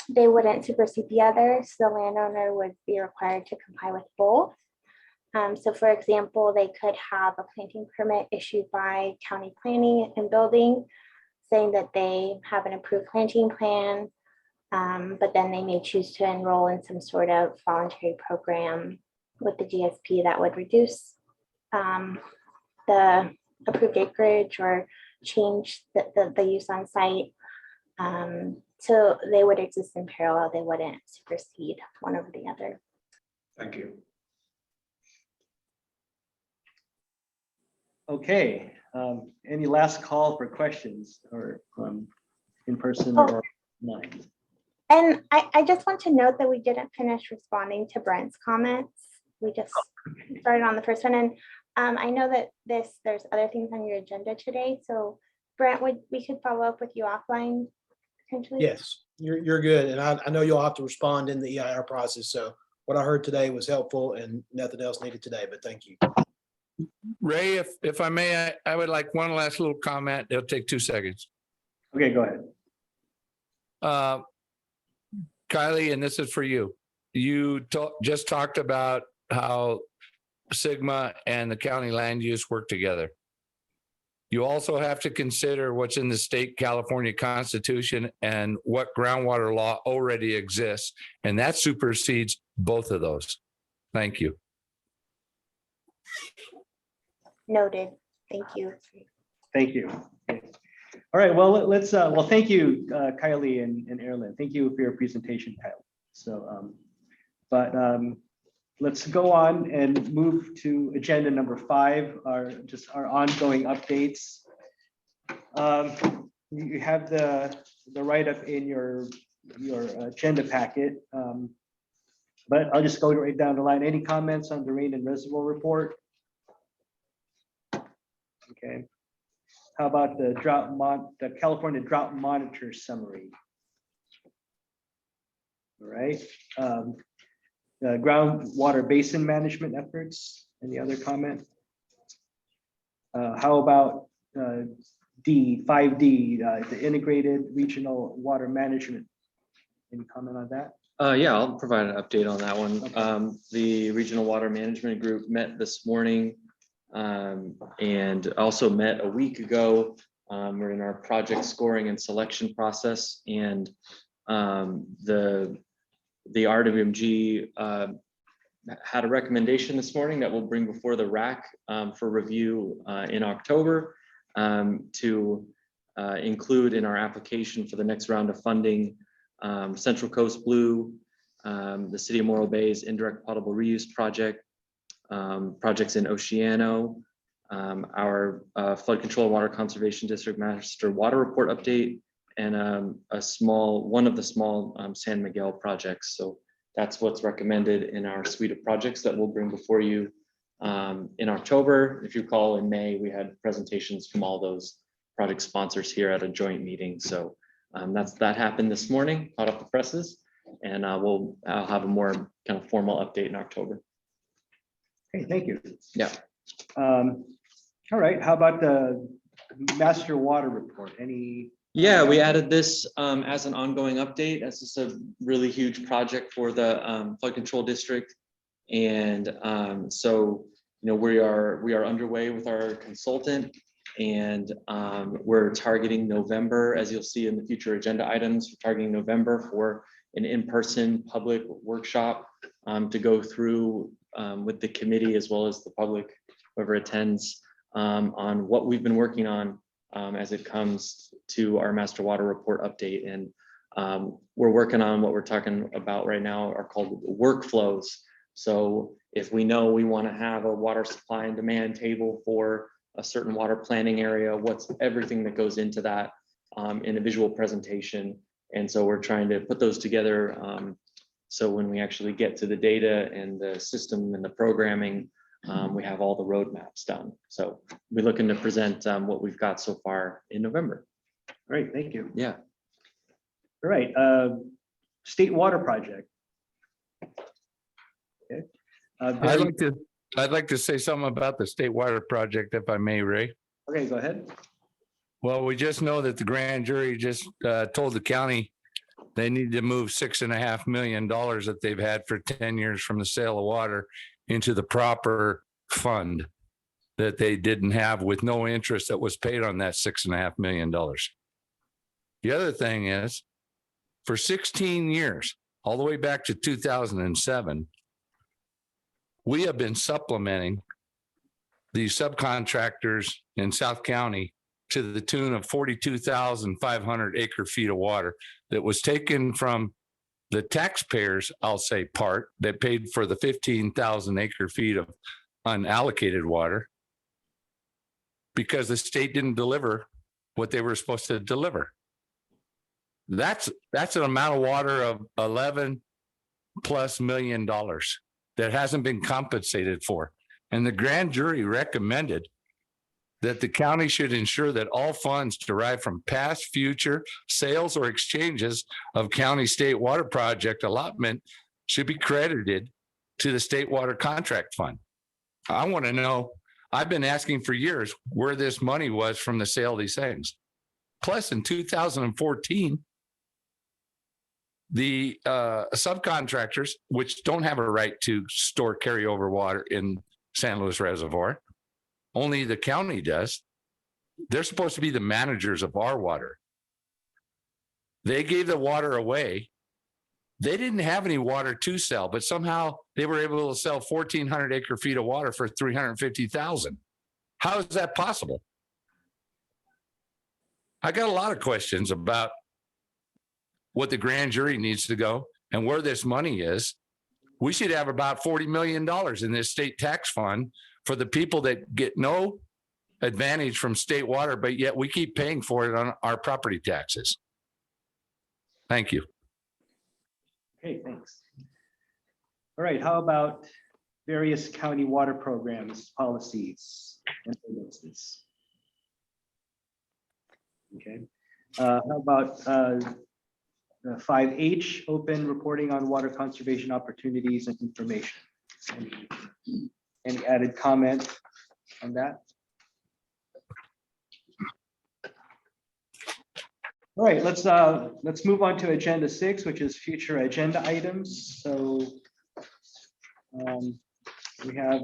they wouldn't supersede the other. So the landowner would be required to comply with both. So for example, they could have a planting permit issued by county planning and building saying that they have an approved planting plan, but then they may choose to enroll in some sort of voluntary program with the GSP that would reduce the approved acreage or change the use on site. So they would exist in parallel. They wouldn't supersede one over the other. Thank you. Okay, any last call for questions or in person Oh. or online? And I just want to note that we didn't finish responding to Brent's comments. We just started on the first one. And I know that there's other things on your agenda today. So Brent, we could follow up with you offline potentially? Yes, you're good. And I know you'll have to respond in the EIR process. So what I heard today was helpful and nothing else needed today, but thank you. Ray, if I may, I would like one last little comment. It'll take 2 seconds. Okay, go ahead. Kylie, and this is for you. You just talked about how Sigma and the county land use work together. You also have to consider what's in the state California Constitution and what groundwater law already exists, and that supersedes both of those. Thank you. Noted. Thank you. Thank you. Okay. All right, well, let's, well, thank you, Kylie and Erilyn. Thank you for your presentation, Kylie. So, let's go on and move to agenda number 5, our ongoing updates. You have the write-up in your agenda packet, but I'll just go right down the line. Any comments on the rain and reservoir report? Okay. How about the the California Drought Monitor Summary? All right. The groundwater basin management efforts. Any other comment? How about 5D, the integrated regional water management? Any comment on that? Yeah, I'll provide an update on that one. Okay. The Regional Water Management Group met this morning and also met a week ago. We're in our project scoring and selection process, and the RWMG had a recommendation this morning that we'll bring before the WRAC for review in October to include in our application for the next round of funding Central Coast Blue, the City of Morro Bay's indirect potable reuse project, projects in Oceano, our flood control water conservation district master water report update, and one of the small San Miguel projects. So that's what's recommended in our suite of projects that we'll bring before you in October. If you recall, in May, we had presentations from all those project sponsors here at a joint meeting. So that happened this morning, hot off the presses, and I'll have a more kind of formal update in October. Okay, thank you. Yeah. All right, how about the master water report? Any? Yeah, we added this as an ongoing update. As this is a really huge project for the flood control district. And so, we are underway with our consultant, and we're targeting November, as you'll see in the future agenda items, we're targeting November for an in-person public workshop to go through with the committee as well as the public, whoever attends, on what we've been working on as it comes to our master water report update. And we're working on what we're talking about right now are called workflows. So if we know we want to have a water supply and demand table for a certain water planning area, what's everything that goes into that in a visual presentation. And so we're trying to put those together. So when we actually get to the data and the system and the programming, we have all the roadmaps done. So we're looking to present what we've got so far in November. Great, thank you. Yeah. All right, state water project. Okay. I'd like to say something about the state water project, if I may, Ray. Okay, go ahead. Well, we just know that the grand jury just told the county they need to move $6.5 million that they've had for 10 years from the sale of water into the proper fund that they didn't have, with no interest that was paid on that $6.5 million. The other thing is, for 16 years, all the way back to 2007, we have been supplementing the subcontractors in South County to the tune of 42,500 acre feet of water that was taken from the taxpayers, I'll say, part that paid for the 15,000 acre feet of unallocated water, because the state didn't deliver what they were supposed to deliver. That's an amount of water of $11+ million that hasn't been compensated for. And the grand jury recommended that the county should ensure that all funds derived from past, future sales or exchanges of county state water project allotment should be credited to the state water contract fund. I want to know, I've been asking for years where this money was from the sale of these things. Plus, in 2014, the subcontractors, which don't have a right to store carryover water in San Luis Reservoir, only the county does. They're supposed to be the managers of our water. They gave the water away. They didn't have any water to sell, but somehow they were able to sell 1,400 acre feet of water for $350,000. How is that possible? I got a lot of questions about what the grand jury needs to go and where this money is. We should have about $40 million in this state tax fund for the people that get no advantage from state water, but yet we keep paying for it on our property taxes. Thank you. Okay, thanks. All right, how about various county water programs, policies, and ordinances? Okay, how about 5H, open reporting on water conservation opportunities and information? Any added comment on that? All right, let's move on to agenda 6, which is future agenda items. So we have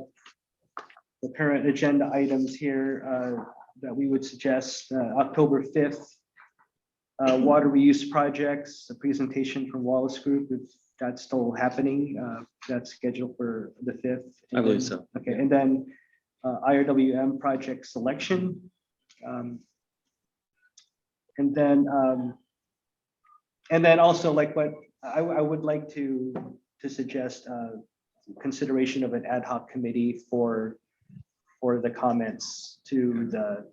the current agenda items here that we would suggest. October 5th, water reuse projects, a presentation from Wallace Group, if that's still happening. That's scheduled for the 5th. I believe so. Okay, and then IRWM project selection. And then also, like what I would like to suggest consideration of an ad hoc committee for the comments to the,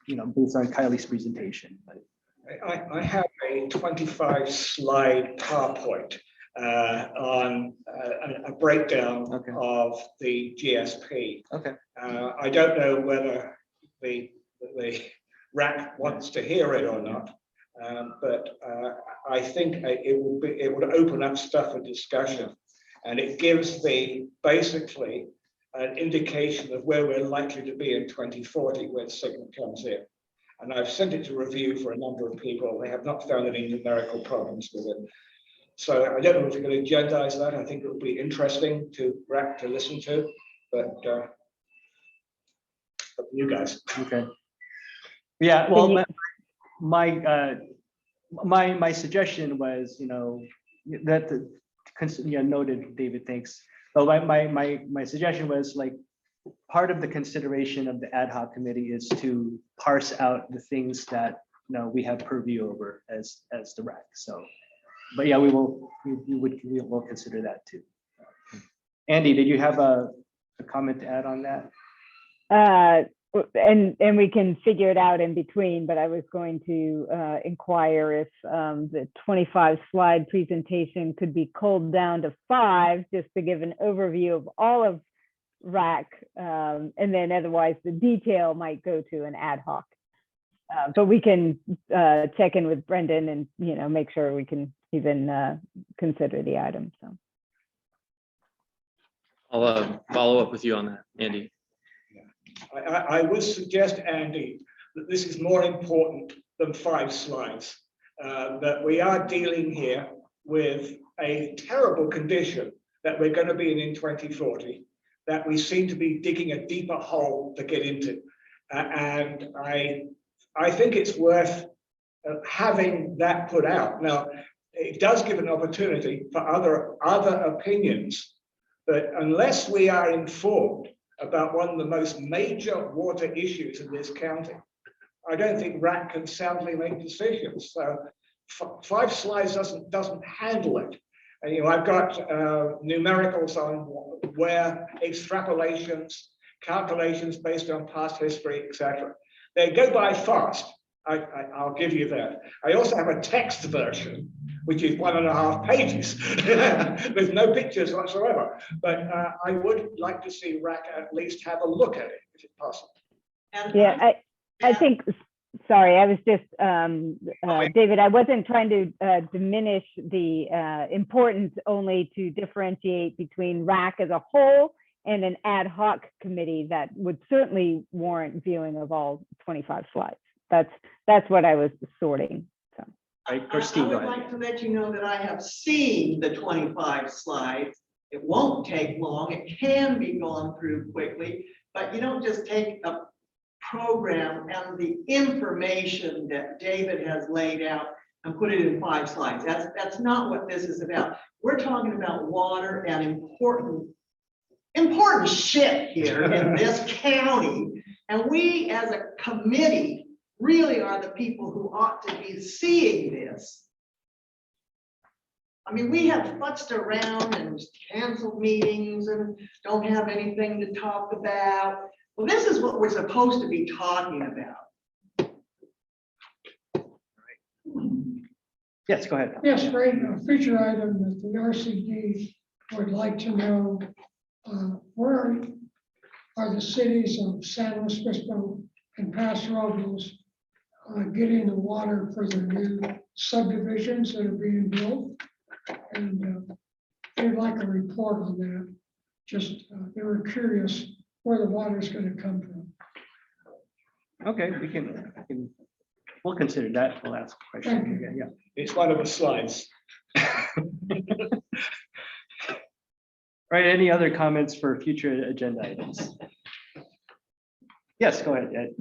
based on Kylie's presentation. But I have a 25 slide PowerPoint on a breakdown of the GSP. Okay. I don't know whether the RAC wants to hear it or not, but I think it would open up stuff for discussion, and it gives basically an indication of where we're likely to be in 2040 when Sigma comes in. And I've sent it to review for a number of people. They have not found any numerical problems with it. So I don't know if we're going to agendize that. I think it would be interesting to RAC to listen to, but up to you guys. Okay. Yeah. Well, my suggestion was, that noted, David, thanks. But my suggestion was like, part of the consideration of the ad hoc committee is to parse out the things that we have purview over as the RAC. So, but yeah, we will consider that too. Andy, did you have a comment to add on that? And we can figure it out in between, but I was going to inquire if the 25 slide presentation could be culled down to 5, just to give an overview of all of RAC, and then otherwise the detail might go to an ad hoc. But we can check in with Brendan and make sure we can even consider the item. So I'll follow up with you on that, Andy. I would suggest, Andy, that this is more important than 5 slides. That we are dealing here with a terrible condition that we're going to be in 2040. That we seem to be digging a deeper hole to get into. And I think it's worth having that put out. Now, it does give an opportunity for other opinions, but unless we are informed about one of the most major water issues in this county, I don't think RAC can soundly make decisions. So 5 slides doesn't handle it. And, I've got numericals on where extrapolations, calculations based on past history, etc. They go by fast. I'll give you that. I also have a text version, which is 1.5 pages. There's no pictures whatsoever. But I would like to see RAC at least have a look at it, if it's possible. yeah, I think. Sorry, I was just, David, I wasn't trying to diminish the importance, only to differentiate between RAC as a whole and an ad hoc committee that would certainly warrant viewing of all 25 slides. That's what I was sorting. So. Right, Christine, I would like to let you know that I have seen the 25 slides. It won't take long. It can be gone through quickly, but you don't just take a program and the information that David has laid out and put it in 5 slides. That's not what this is about. We're talking about water and important shit here in this county. And we as a committee really are the people who ought to be seeing this. I mean, we have futzed around and canceled meetings and don't have anything to talk about. Well, this is what we're supposed to be talking about. Yes, go ahead. Yes, great. A feature item that the RCD would like to know, where are the cities of San Luis Obispo and Paso Robles getting the water for the new subdivisions that are being built? And they'd like a report on that. Just they were curious where the water is going to come from. Okay, we'll consider that. We'll ask a question. Yeah. It's one of the slides. Right, any other comments for future agenda items? Yes, go ahead, Ed.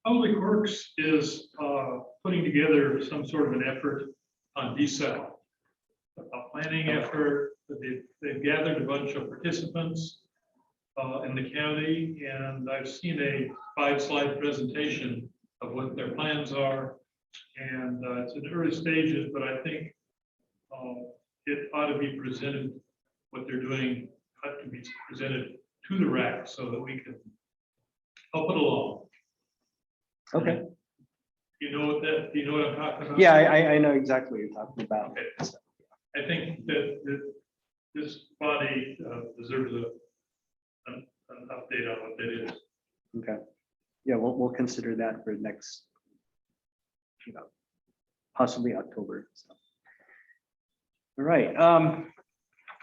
Public Works is putting together some sort of an effort on desal, a planning effort. They've gathered a bunch of participants in the county, and I've seen a 5-slide presentation of what their plans are. And it's in early stages, but I think it ought to be presented, what they're doing ought to be presented to the WRAC so that we can help it along. Okay. You know what I'm talking about? Yeah, I know exactly what you're talking about. Okay. I think that this body deserves an update on what that is. Okay. Yeah, we'll consider that for next, possibly October. So. All right.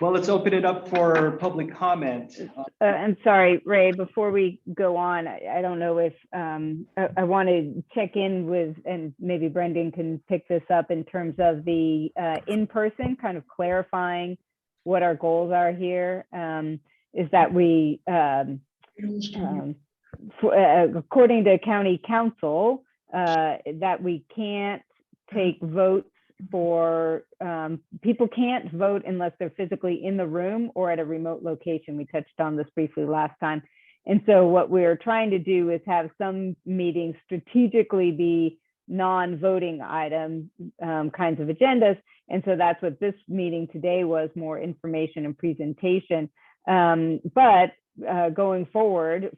Well, let's open it up for public comment. I'm sorry, Ray, before we go on, I don't know if I want to check in with, and maybe Brendan can pick this up in terms of the in-person, kind of clarifying what our goals are here. Is that we, according to county council, that we can't take votes for people can't vote unless they're physically in the room or at a remote location. We touched on this briefly last time. And so what we're trying to do is have some meetings strategically be non-voting item kinds of agendas. And so that's what this meeting today was, more information and presentation. But going forward,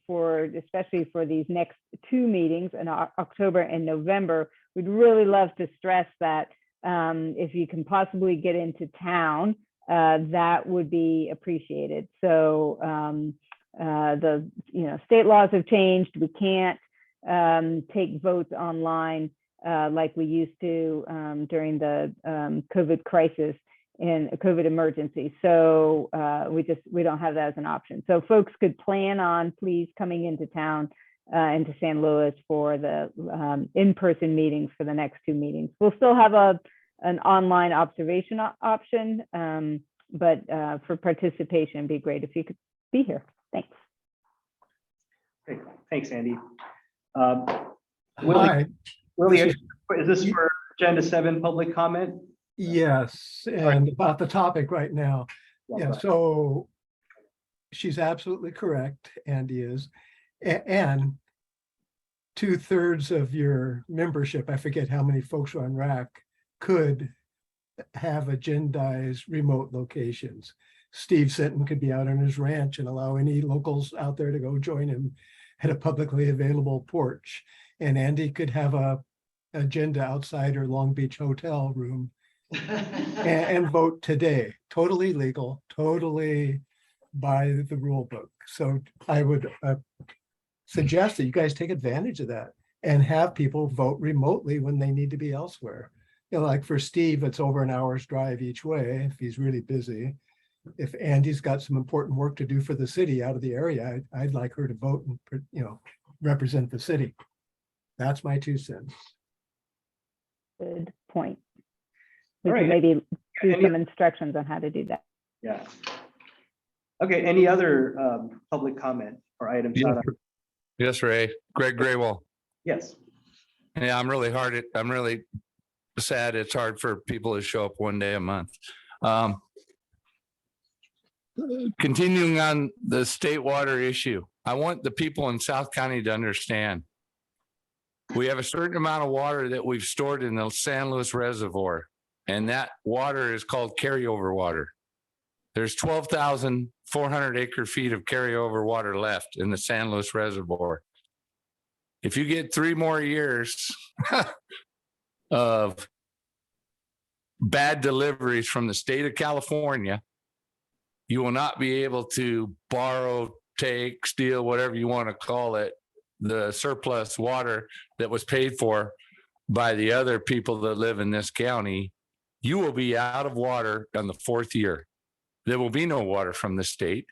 especially for these next two meetings in October and November, we'd really love to stress that if you can possibly get into town, that would be appreciated. So the state laws have changed. We can't take votes online like we used to during the COVID crisis and COVID emergency. So we don't have that as an option. So folks could plan on please coming into town into San Luis for the in-person meetings for the next two meetings. We'll still have an online observation option, but for participation, it'd be great if you could be here. Thanks. Great. Thanks, Andy. Hi. Willie, is this for Agenda 7 public comment? Yes, and about the topic right now. Yeah, so she's absolutely correct, Andy is. And 2/3 of your membership, I forget how many folks are on WRAC, could have agendized remote locations. Steve Sinton could be out on his ranch and allow any locals out there to go join him at a publicly available porch. And Andy could have a agenda outside her Long Beach hotel room and vote today. Totally legal, totally by the rule book. So I would suggest that you guys take advantage of that and have people vote remotely when they need to be elsewhere. Like for Steve, it's over an hour's drive each way if he's really busy. If Andy's got some important work to do for the city out of the area, I'd like her to vote and represent the city. That's my 2 cents. Good point. We All can right. maybe do some instructions on how to do that. Yeah. Okay, any other public comment or items? Yes, not on- yes, Ray. Greg Graywell. Yes. Yeah, I'm really sad. It's hard for people to show up one day a month. Continuing on the state water issue, I want the people in South County to understand. We have a certain amount of water that we've stored in the San Luis Reservoir, and that water is called carryover water. There's 12,400 acre feet of carryover water left in the San Luis Reservoir. If you get 3 more years of bad deliveries from the state of California, you will not be able to borrow, take, steal, whatever you want to call it, the surplus water that was paid for by the other people that live in this county. You will be out of water on the 4th year. There will be no water from the state.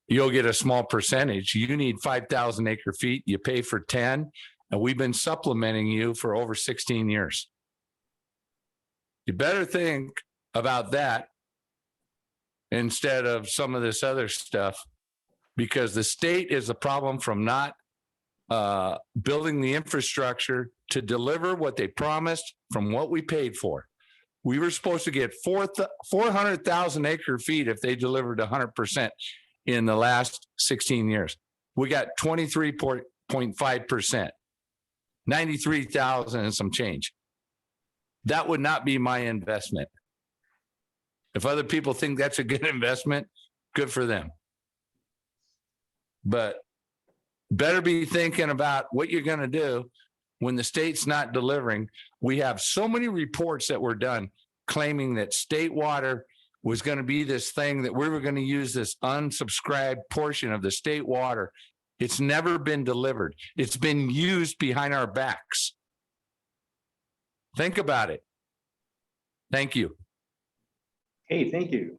You'll get a small percentage. You need 5,000 acre feet. You pay for 10, and we've been supplementing you for over 16 years. You better think about that instead of some of this other stuff, because the state is a problem from not building the infrastructure to deliver what they promised from what we paid for. We were supposed to get 400,000 acre feet if they delivered 100% in the last 16 years. We got 23.5%, 93,000 and some change. that would not be my investment. If other people think that's a good investment, good for them. But better be thinking about what you're going to do when the state's not delivering. We have so many reports that were done claiming that state water was going to be this thing, that we were going to use this unsubscribed portion of the state water. It's never been delivered. It's been used behind our backs. Think about it. Thank you. Hey, thank you.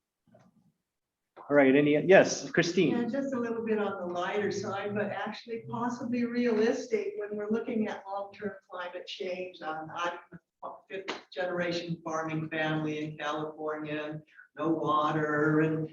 All right, yes, Christine. Yeah, just a little bit on the lighter side, but actually possibly realistic when we're looking at long-term climate change. I'm a fifth generation farming family in California, no water and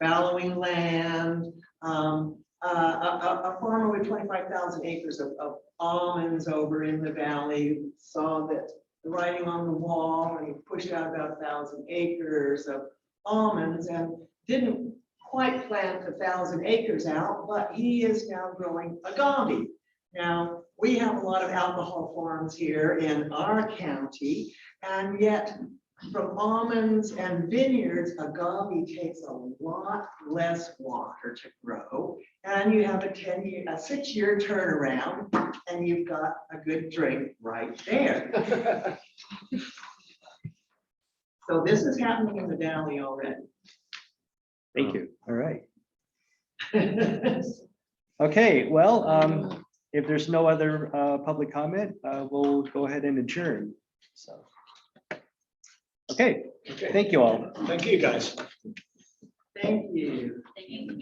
fallowing land. A farmer with 25,000 acres of almonds over in the valley saw that the writing on the wall, and he pushed out about 1,000 acres of almonds and didn't quite plant 1,000 acres out, but he is now growing agave. Now, we have a lot of alcohol farms here in our county, and yet from almonds and vineyards, agave takes a lot less water to grow, and you have a 6-year turnaround, and you've got a good drink right there. So this is happening in the valley already. Thank you. All right. Okay, well, if there's no other public comment, we'll go ahead and adjourn. So. Okay, thank you all. Thank you, guys. Thank you. Thank you.